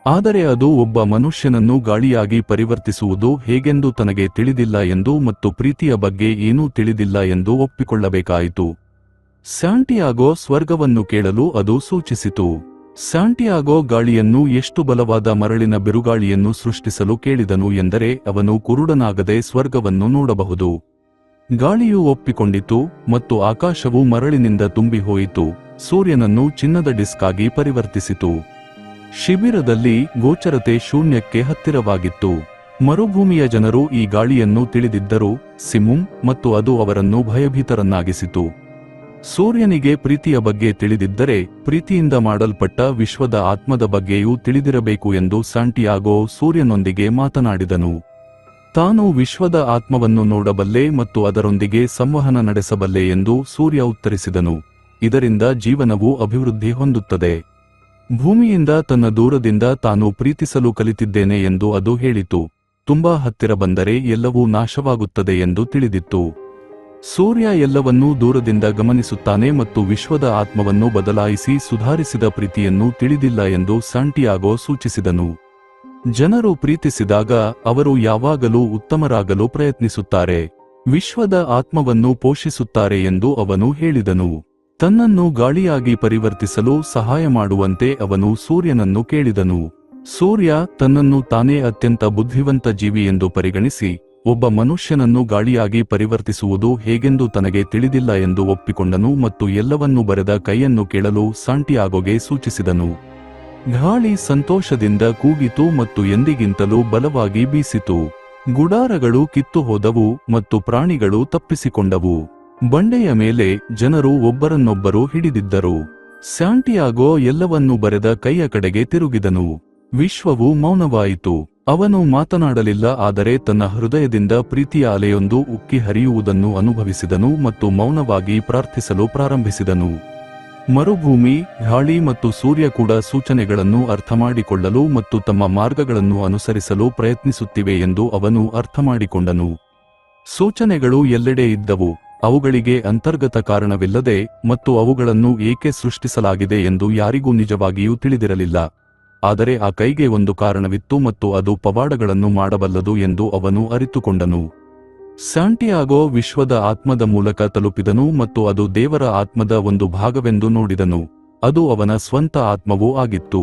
ಆದರೆ ಅದು ಒಬ್ಬ ಮನುಷ್ಯನನ್ನು ಗಾಳಿಯಾಗಿ ಪರಿವರ್ತಿಸುವುದು ಹೇಗೆಂದು ತನಗೆ ತಿಳಿದಿಲ್ಲ ಎಂದು ಮತ್ತು ಪ್ರೀತಿಯ ಬಗ್ಗೆ ಏನೂ ತಿಳಿದಿಲ್ಲ ಎಂದು ಒಪ್ಪಿಕೊಳ್ಳಬೇಕಾಯಿತು. ಸ್ಯಾಂಟಿಯಾಗೋ ಸ್ವರ್ಗವನ್ನು ಕೇಳಲು ಅದು ಸೂಚಿಸಿತು. ಸ್ಯಾಂಟಿಯಾಗೋ ಗಾಳಿಯನ್ನು ಎಷ್ಟು ಬಲವಾದ ಮರಳಿನ ಬಿರುಗಾಳಿಯನ್ನು ಸೃಷ್ಟಿಸಲು ಕೇಳಿದನು ಎಂದರೆ ಅವನು ಕುರುಡನಾಗದೆ ಸ್ವರ್ಗವನ್ನು ನೋಡಬಹುದು. ಗಾಳಿಯು ಒಪ್ಪಿಕೊಂಡಿತು ಮತ್ತು ಆಕಾಶವು ಮರಳಿನಿಂದ ತುಂಬಿ ಹೋಯಿತು. ಸೂರ್ಯನನ್ನು ಚಿನ್ನದ ಡಿಸ್ಕ್ ಆಗಿ ಪರಿವರ್ತಿಸಿತು. ಶಿಬಿರದಲ್ಲಿ ಗೋಚರತೆ ಶೂನ್ಯಕ್ಕೆ ಹತ್ತಿರವಾಗಿತ್ತು. ಮರುಭೂಮಿಯ ಜನರು ಈ ಗಾಳಿಯನ್ನು ತಿಳಿದಿದ್ದರು, ಸಿಮುಮ್, ಮತ್ತು ಅದು ಅವರನ್ನು ಭಯಭೀತರನ್ನಾಗಿಸಿತು. ಸೂರ್ಯನಿಗೆ ಪ್ರೀತಿಯ ಬಗ್ಗೆ ತಿಳಿದಿದ್ದರೆ ಪ್ರೀತಿಯಿಂದ ಮಾಡಲ್ಪಟ್ಟ ವಿಶ್ವದ ಆತ್ಮದ ಬಗ್ಗೆಯೂ ತಿಳಿದಿರಬೇಕು ಎಂದು ಸ್ಯಾಂಟಿಯಾಗೋ ಸೂರ್ಯನೊಂದಿಗೆ ಮಾತನಾಡಿದನು. ತಾನು ವಿಶ್ವದ ಆತ್ಮವನ್ನು ನೋಡಬಲ್ಲೆ ಮತ್ತು ಅದರೊಂದಿಗೆ ಸಂವಹನ ನಡೆಸಬಲ್ಲೆ ಎಂದು ಸೂರ್ಯ ಉತ್ತರಿಸಿದನು. ಇದರಿಂದ ಜೀವನವು ಅಭಿವೃದ್ಧಿ ಹೊಂದುತ್ತದೆ. ಭೂಮಿಯಿಂದ ತನ್ನ ದೂರದಿಂದ ತಾನು ಪ್ರೀತಿಸಲು ಕಲಿತಿದ್ದೇನೆ ಎಂದು ಅದು ಹೇಳಿತು. ತುಂಬಾ ಹತ್ತಿರ ಬಂದರೆ ಎಲ್ಲವೂ ನಾಶವಾಗುತ್ತದೆ ಎಂದು ತಿಳಿದಿತ್ತು. ಸೂರ್ಯ ಎಲ್ಲವನ್ನೂ ದೂರದಿಂದ ಗಮನಿಸುತ್ತಾನೆ ಮತ್ತು ವಿಶ್ವದ ಆತ್ಮವನ್ನು ಬದಲಾಯಿಸಿ ಸುಧಾರಿಸಿದ ಪ್ರೀತಿಯನ್ನು ತಿಳಿದಿಲ್ಲ ಎಂದು ಸ್ಯಾಂಟಿಯಾಗೋ ಸೂಚಿಸಿದನು. ಜನರು ಪ್ರೀತಿಸಿದಾಗ ಅವರು ಯಾವಾಗಲೂ ಉತ್ತಮರಾಗಲು ಪ್ರಯತ್ನಿಸುತ್ತಾರೆ, ವಿಶ್ವದ ಆತ್ಮವನ್ನು ಪೋಷಿಸುತ್ತಾರೆ ಎಂದು ಅವನು ಹೇಳಿದನು. ತನ್ನನ್ನು ಗಾಳಿಯಾಗಿ ಪರಿವರ್ತಿಸಲು ಸಹಾಯ ಮಾಡುವಂತೆ ಅವನು ಸೂರ್ಯನನ್ನು ಕೇಳಿದನು. ಸೂರ್ಯ ತನ್ನನ್ನು ತಾನೇ ಅತ್ಯಂತ ಬುದ್ಧಿವಂತ ಜೀವಿ ಎಂದು ಪರಿಗಣಿಸಿ ಒಬ್ಬ ಮನುಷ್ಯನನ್ನು ಗಾಳಿಯಾಗಿ ಪರಿವರ್ತಿಸುವುದು ಹೇಗೆಂದು ತನಗೆ ತಿಳಿದಿಲ್ಲ ಎಂದು ಒಪ್ಪಿಕೊಂಡನು ಮತ್ತು ಎಲ್ಲವನ್ನೂ ಬರೆದ ಕೈಯನ್ನು ಕೇಳಲು ಸ್ಯಾಂಟಿಯಾಗೋಗೆ ಸೂಚಿಸಿದನು. ಗಾಳಿ ಸಂತೋಷದಿಂದ ಕೂಗಿತು ಮತ್ತು ಎಂದಿಗಿಂತಲೂ ಬಲವಾಗಿ ಬೀಸಿತು. ಗುಡಾರಗಳು ಕಿತ್ತು ಹೋದವು ಮತ್ತು ಪ್ರಾಣಿಗಳು ತಪ್ಪಿಸಿಕೊಂಡವು. ಬಂಡೆಯ ಮೇಲೆ ಜನರು ಒಬ್ಬರನ್ನೊಬ್ಬರು ಹಿಡಿದಿದ್ದರು. ಸ್ಯಾಂಟಿಯಾಗೋ ಎಲ್ಲವನ್ನೂ ಬರೆದ ಕೈಯ ಕಡೆಗೆ ತಿರುಗಿದನು. ವಿಶ್ವವು ಮೌನವಾಯಿತು. ಅವನು ಮಾತನಾಡಲಿಲ್ಲ, ಆದರೆ ತನ್ನ ಹೃದಯದಿಂದ ಪ್ರೀತಿಯ ಅಲೆಯೊಂದು ಉಕ್ಕಿ ಹರಿಯುವುದನ್ನು ಅನುಭವಿಸಿದನು ಮತ್ತು ಮೌನವಾಗಿ ಪ್ರಾರ್ಥಿಸಲು ಪ್ರಾರಂಭಿಸಿದನು. ಮರುಭೂಮಿ, ಗಾಳಿ ಮತ್ತು ಸೂರ್ಯ ಕೂಡ ಸೂಚನೆಗಳನ್ನು ಅರ್ಥಮಾಡಿಕೊಳ್ಳಲು ಮತ್ತು ತಮ್ಮ ಮಾರ್ಗಗಳನ್ನು ಅನುಸರಿಸಲು ಪ್ರಯತ್ನಿಸುತ್ತಿವೆ ಎಂದು ಅವನು ಅರ್ಥಮಾಡಿಕೊಂಡನು. ಸೂಚನೆಗಳು ಎಲ್ಲೆಡೆ ಇದ್ದವು, ಅವುಗಳಿಗೆ ಅಂತರ್ಗತ ಕಾರಣವಿಲ್ಲದೆ, ಮತ್ತು ಅವುಗಳನ್ನು ಏಕೆ ಸೃಷ್ಟಿಸಲಾಗಿದೆ ಎಂದು ಯಾರಿಗೂ ನಿಜವಾಗಿಯೂ ತಿಳಿದಿರಲಿಲ್ಲ. ಆದರೆ ಆ ಕೈಗೆ ಒಂದು ಕಾರಣವಿತ್ತು ಮತ್ತು ಅದು ಪವಾಡಗಳನ್ನು ಮಾಡಬಲ್ಲದು ಎಂದು ಅವನು ಅರಿತುಕೊಂಡನು. ಸ್ಯಾಂಟಿಯಾಗೋ ವಿಶ್ವದ ಆತ್ಮದ ಮೂಲಕ ತಲುಪಿದನು ಮತ್ತು ಅದು ದೇವರ ಆತ್ಮದ ಒಂದು ಭಾಗವೆಂದು ನೋಡಿದನು. ಅದು ಅವನ ಸ್ವಂತ ಆತ್ಮವೂ ಆಗಿತ್ತು.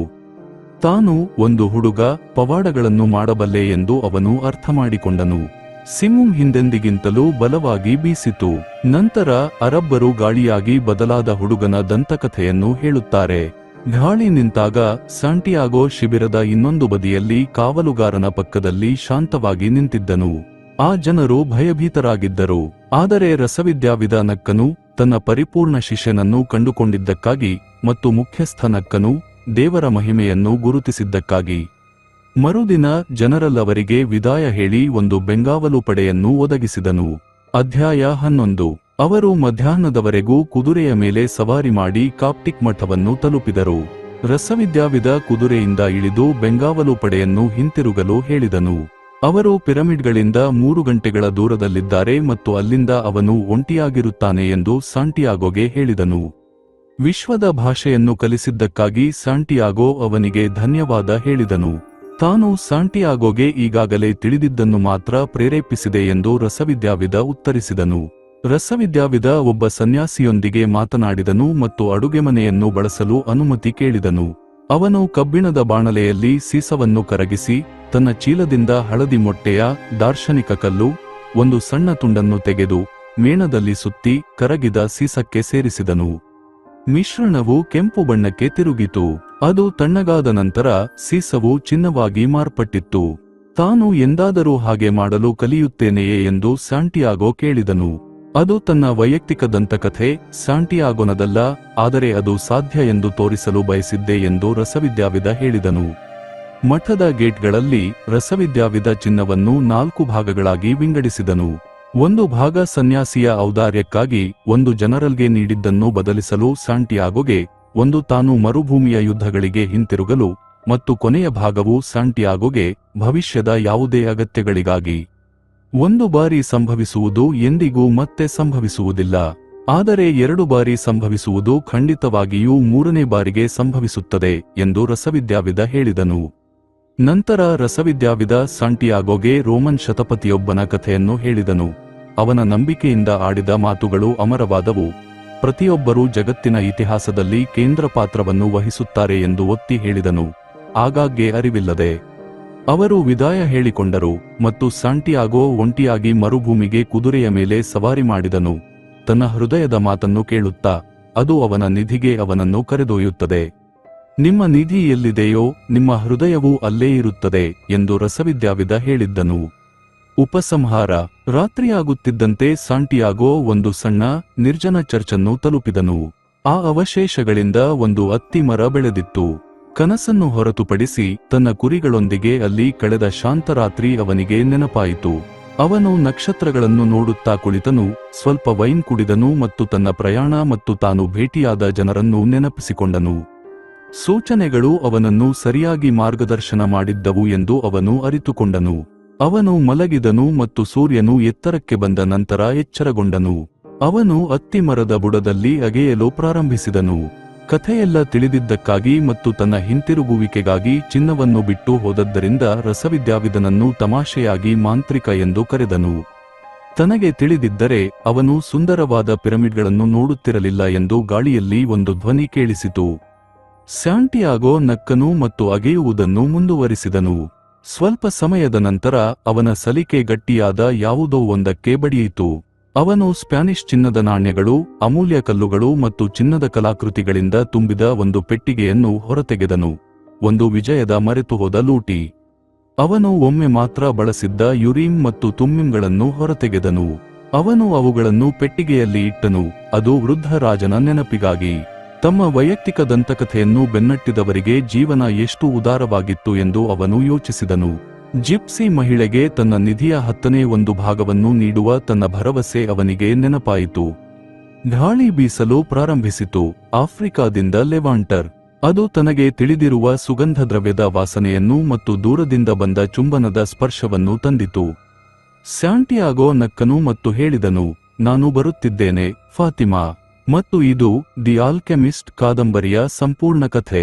ತಾನು ಒಂದು ಹುಡುಗ, ಪವಾಡಗಳನ್ನು ಮಾಡಬಲ್ಲೆ ಎಂದು ಅವನು ಅರ್ಥಮಾಡಿಕೊಂಡನು. ಸಿಮುಮ್ ಹಿಂದೆಂದಿಗಿಂತಲೂ ಬಲವಾಗಿ ಬೀಸಿತು. ನಂತರ ಅರಬ್ಬರು ಗಾಳಿಯಾಗಿ ಬದಲಾದ ಹುಡುಗನ ದಂತಕಥೆಯನ್ನು ಹೇಳುತ್ತಾರೆ. ಗಾಳಿ ನಿಂತಾಗ ಸಾಂಟಿಯಾಗೋ ಶಿಬಿರದ ಇನ್ನೊಂದು ಬದಿಯಲ್ಲಿ ಕಾವಲುಗಾರನ ಪಕ್ಕದಲ್ಲಿ ಶಾಂತವಾಗಿ ನಿಂತಿದ್ದನು. ಆ ಜನರು ಭಯಭೀತರಾಗಿದ್ದರು. ಆದರೆ ರಸವಿದ್ಯಾವಿದ ನಕ್ಕನು, ತನ್ನ ಪರಿಪೂರ್ಣ ಶಿಷ್ಯನನ್ನು ಕಂಡುಕೊಂಡಿದ್ದಕ್ಕಾಗಿ ಮತ್ತು ಮುಖ್ಯಸ್ಥ ನಕ್ಕನು, ದೇವರ ಮಹಿಮೆಯನ್ನು ಗುರುತಿಸಿದ್ದಕ್ಕಾಗಿ. ಮರುದಿನ ಜನರಲ್ ಅವರಿಗೆ ವಿದಾಯ ಹೇಳಿ ಒಂದು ಬೆಂಗಾವಲು ಪಡೆಯನ್ನು ಒದಗಿಸಿದನು. ಅಧ್ಯಾಯ 11. ಅವರು ಮಧ್ಯಾಹ್ನದವರೆಗೂ ಕುದುರೆಯ ಮೇಲೆ ಸವಾರಿ ಮಾಡಿ ಕಾಪ್ಟಿಕ್ ಮಠವನ್ನು ತಲುಪಿದರು. ರಸವಿದ್ಯಾವಿದ ಕುದುರೆಯಿಂದ ಇಳಿದು ಬೆಂಗಾವಲು ಪಡೆಯನ್ನು ಹಿಂತಿರುಗಲು ಹೇಳಿದನು. ಅವರು ಪಿರಮಿಡ್ಗಳಿಂದ 3 ಗಂಟೆಗಳ ದೂರದಲ್ಲಿದ್ದಾರೆ ಮತ್ತು ಅಲ್ಲಿಂದ ಅವನು ಒಂಟಿಯಾಗಿರುತ್ತಾನೆ ಎಂದು ಸಾಂಟಿಯಾಗೋಗೆ ಹೇಳಿದನು. ವಿಶ್ವದ ಭಾಷೆಯನ್ನು ಕಲಿಸಿದ್ದಕ್ಕಾಗಿ ಸಾಂಟಿಯಾಗೋ ಅವನಿಗೆ ಧನ್ಯವಾದ ಹೇಳಿದನು. ತಾನು ಸಾಂಟಿಯಾಗೋಗೆ ಈಗಾಗಲೇ ತಿಳಿದಿದ್ದನ್ನು ಮಾತ್ರ ಪ್ರೇರೇಪಿಸಿದೆ ಎಂದು ರಸವಿದ್ಯಾವಿದ ಉತ್ತರಿಸಿದನು. ರಸವಿದ್ಯಾವಿದ ಒಬ್ಬ ಸನ್ಯಾಸಿಯೊಂದಿಗೆ ಮಾತನಾಡಿದನು ಮತ್ತು ಅಡುಗೆಮನೆಯನ್ನು ಬಳಸಲು ಅನುಮತಿ ಕೇಳಿದನು. ಅವನು ಕಬ್ಬಿಣದ ಬಾಣಲೆಯಲ್ಲಿ ಸೀಸವನ್ನು ಕರಗಿಸಿ ತನ್ನ ಚೀಲದಿಂದ ಹಳದಿ ಮೊಟ್ಟೆಯ ದಾರ್ಶನಿಕ ಕಲ್ಲು ಒಂದು ಸಣ್ಣ ತುಂಡನ್ನು ತೆಗೆದು ಮೇಣದಲ್ಲಿ ಸುತ್ತಿ ಕರಗಿದ ಸೀಸಕ್ಕೆ ಸೇರಿಸಿದನು. ಮಿಶ್ರಣವು ಕೆಂಪು ಬಣ್ಣಕ್ಕೆ ತಿರುಗಿತು. ಅದು ತಣ್ಣಗಾದ ನಂತರ ಸೀಸವು ಚಿನ್ನವಾಗಿ ಮಾರ್ಪಟ್ಟಿತ್ತು. ತಾನು ಎಂದಾದರೂ ಹಾಗೆ ಮಾಡಲು ಕಲಿಯುತ್ತೇನೆಯೇ ಎಂದು ಸಾಂಟಿಯಾಗೋ ಕೇಳಿದನು. ಅದು ತನ್ನ ವೈಯಕ್ತಿಕ ದಂತಕಥೆ, ಸಾಂಟಿಯಾಗೋನದಲ್ಲ, ಆದರೆ ಅದು ಸಾಧ್ಯ ಎಂದು ತೋರಿಸಲು ಬಯಸಿದ್ದೆ ಎಂದು ರಸವಿದ್ಯಾವಿದ ಹೇಳಿದನು. ಮಠದ ಗೇಟ್ಗಳಲ್ಲಿ ರಸವಿದ್ಯಾವಿದ ಚಿನ್ನವನ್ನು 4 ಭಾಗಗಳಾಗಿ ವಿಂಗಡಿಸಿದನು. ಒಂದು ಭಾಗ ಸನ್ಯಾಸಿಯ ಔದಾರ್ಯಕ್ಕಾಗಿ, ಒಂದು ಜನರಲ್ಗೆ ನೀಡಿದ್ದನ್ನು ಬದಲಿಸಲು ಸಾಂಟಿಯಾಗೋಗೆ, ಒಂದು ತಾನು ಮರುಭೂಮಿಯ ಯುದ್ಧಗಳಿಗೆ ಹಿಂತಿರುಗಲು, ಮತ್ತು ಕೊನೆಯ ಭಾಗವು ಸಾಂಟಿಯಾಗೋಗೆ ಭವಿಷ್ಯದ ಯಾವುದೇ ಅಗತ್ಯಗಳಿಗಾಗಿ. 1 ಬಾರಿ ಸಂಭವಿಸುವುದು ಎಂದಿಗೂ ಮತ್ತೆ ಸಂಭವಿಸುವುದಿಲ್ಲ, ಆದರೆ 2 ಬಾರಿ ಸಂಭವಿಸುವುದು ಖಂಡಿತವಾಗಿಯೂ 3ನೇ ಬಾರಿಗೆ ಸಂಭವಿಸುತ್ತದೆ ಎಂದು ರಸವಿದ್ಯಾವಿದ ಹೇಳಿದನು. ನಂತರ ರಸವಿದ್ಯಾವಿದ ಸಾಂಟಿಯಾಗೋಗೆ ರೋಮನ್ ಶತಪತಿಯೊಬ್ಬನ ಕಥೆಯನ್ನು ಹೇಳಿದನು. ಅವನ ನಂಬಿಕೆಯಿಂದ ಆಡಿದ ಮಾತುಗಳು ಅಮರವಾದವು. ಪ್ರತಿಯೊಬ್ಬರೂ ಜಗತ್ತಿನ ಇತಿಹಾಸದಲ್ಲಿ ಕೇಂದ್ರ ಪಾತ್ರವನ್ನು ವಹಿಸುತ್ತಾರೆ ಎಂದು ಒತ್ತಿ ಹೇಳಿದನು, ಆಗಾಗ್ಗೆ ಅರಿವಿಲ್ಲದೆ. ಅವರು ವಿದಾಯ ಹೇಳಿಕೊಂಡರು ಮತ್ತು ಸಾಂಟಿಯಾಗೋ ಒಂಟಿಯಾಗಿ ಮರುಭೂಮಿಗೆ ಕುದುರೆಯ ಮೇಲೆ ಸವಾರಿ ಮಾಡಿದನು, ತನ್ನ ಹೃದಯದ ಮಾತನ್ನು ಕೇಳುತ್ತಾ. ಅದು ಅವನ ನಿಧಿಗೆ ಅವನನ್ನು ಕರೆದೊಯ್ಯುತ್ತದೆ. ನಿಮ್ಮ ನಿಧಿ ಎಲ್ಲಿದೆಯೋ ನಿಮ್ಮ ಹೃದಯವೂ ಅಲ್ಲೇ ಇರುತ್ತದೆ ಎಂದು ರಸವಿದ್ಯಾವಿದ ಹೇಳಿದ್ದನು. ಉಪಸಂಹಾರ. ರಾತ್ರಿಯಾಗುತ್ತಿದ್ದಂತೆ ಸಾಂಟಿಯಾಗೋ ಒಂದು ಸಣ್ಣ ನಿರ್ಜನ ಚರ್ಚನ್ನು ತಲುಪಿದನು. ಆ ಅವಶೇಷಗಳಿಂದ ಒಂದು ಅತ್ತಿ ಮರ ಬೆಳೆದಿತ್ತು. ಕನಸನ್ನು ಹೊರತುಪಡಿಸಿ ತನ್ನ ಕುರಿಗಳೊಂದಿಗೆ ಅಲ್ಲಿ ಕಳೆದ ಶಾಂತರಾತ್ರಿ ಅವನಿಗೆ ನೆನಪಾಯಿತು. ಅವನು ನಕ್ಷತ್ರಗಳನ್ನು ನೋಡುತ್ತಾ ಕುಳಿತನು, ಸ್ವಲ್ಪ ವೈನ್ ಕುಡಿದನು ಮತ್ತು ತನ್ನ ಪ್ರಯಾಣ ಮತ್ತು ತಾನು ಭೇಟಿಯಾದ ಜನರನ್ನು ನೆನಪಿಸಿಕೊಂಡನು. ಸೂಚನೆಗಳು ಅವನನ್ನು ಸರಿಯಾಗಿ ಮಾರ್ಗದರ್ಶನ ಮಾಡಿದ್ದವು ಎಂದು ಅವನು ಅರಿತುಕೊಂಡನು. ಅವನು ಮಲಗಿದನು ಮತ್ತು ಸೂರ್ಯನು ಎತ್ತರಕ್ಕೆ ಬಂದ ನಂತರ ಎಚ್ಚರಗೊಂಡನು. ಅವನು ಅತ್ತಿ ಮರದ ಬುಡದಲ್ಲಿ ಅಗೆಯಲು ಪ್ರಾರಂಭಿಸಿದನು. ಕಥೆಯೆಲ್ಲ ತಿಳಿದಿದ್ದಕ್ಕಾಗಿ ಮತ್ತು ತನ್ನ ಹಿಂತಿರುಗುವಿಕೆಗಾಗಿ ಚಿನ್ನವನ್ನು ಬಿಟ್ಟು ಹೋದದ್ದರಿಂದ ರಸವಿದ್ಯಾವಿದನನ್ನು ತಮಾಷೆಯಾಗಿ ಮಾಂತ್ರಿಕ ಎಂದು ಕರೆದನು. ತನಗೆ ತಿಳಿದಿದ್ದರೆ ಅವನು ಸುಂದರವಾದ ಪಿರಮಿಡ್ಗಳನ್ನು ನೋಡುತ್ತಿರಲಿಲ್ಲ ಎಂದು ಗಾಳಿಯಲ್ಲಿ ಒಂದು ಧ್ವನಿ ಕೇಳಿಸಿತು. ಸಾಂಟಿಯಾಗೋ ನಕ್ಕನು ಮತ್ತು ಅಗೆಯುವುದನ್ನು ಮುಂದುವರಿಸಿದನು. ಸ್ವಲ್ಪ ಸಮಯದ ನಂತರ ಅವನ ಸಲಿಕೆ ಗಟ್ಟಿಯಾದ ಯಾವುದೋ ಒಂದಕ್ಕೆ ಬಡಿಯಿತು. ಅವನು ಸ್ಪ್ಯಾನಿಷ್ ಚಿನ್ನದ ನಾಣ್ಯಗಳು, ಅಮೂಲ್ಯ ಕಲ್ಲುಗಳು ಮತ್ತು ಚಿನ್ನದ ಕಲಾಕೃತಿಗಳಿಂದ ತುಂಬಿದ ಒಂದು ಪೆಟ್ಟಿಗೆಯನ್ನು ಹೊರತೆಗೆದನು. ಒಂದು ವಿಜಯದ ಮರೆತುಹೋದ ಲೂಟಿ. ಅವನು ಒಮ್ಮೆ ಮಾತ್ರ ಬಳಸಿದ್ದ ಯುರೀಮ್ ಮತ್ತು ತುಮ್ಮಿಮ್ಗಳನ್ನು ಹೊರತೆಗೆದನು. ಅವನು ಅವುಗಳನ್ನು ಪೆಟ್ಟಿಗೆಯಲ್ಲಿ ಇಟ್ಟನು, ಅದು ವೃದ್ಧ ರಾಜನ ನೆನಪಿಗಾಗಿ. ತಮ್ಮ ವೈಯಕ್ತಿಕ ದಂತಕಥೆಯನ್ನು ಬೆನ್ನಟ್ಟಿದವರಿಗೆ ಜೀವನ ಎಷ್ಟು ಉದಾರವಾಗಿತ್ತು ಎಂದು ಅವನು ಯೋಚಿಸಿದನು. ಜಿಪ್ಸಿ ಮಹಿಳೆಗೆ ತನ್ನ ನಿಧಿಯ 10ನೇ 1 ಭಾಗವನ್ನು ನೀಡುವ ತನ್ನ ಭರವಸೆ ಅವನಿಗೆ ನೆನಪಾಯಿತು. ಗಾಳಿ ಬೀಸಲು ಪ್ರಾರಂಭಿಸಿತು. ಆಫ್ರಿಕಾದಿಂದ ಲೆವಾಂಟರ್. ಅದು ತನಗೆ ತಿಳಿದಿರುವ ಸುಗಂಧ ದ್ರವ್ಯದ ವಾಸನೆಯನ್ನು ಮತ್ತು ದೂರದಿಂದ ಬಂದ ಚುಂಬನದ ಸ್ಪರ್ಶವನ್ನು ತಂದಿತು. ಸಾಂಟಿಯಾಗೋ ನಕ್ಕನು ಮತ್ತು ಹೇಳಿದನು, ನಾನು ಬರುತ್ತಿದ್ದೇನೆ, ಫಾತಿಮಾ. ಮತ್ತು ಇದು ದಿ ಆಲ್ಕೆಮಿಸ್ಟ್ ಕಾದಂಬರಿಯ ಸಂಪೂರ್ಣ ಕಥೆ.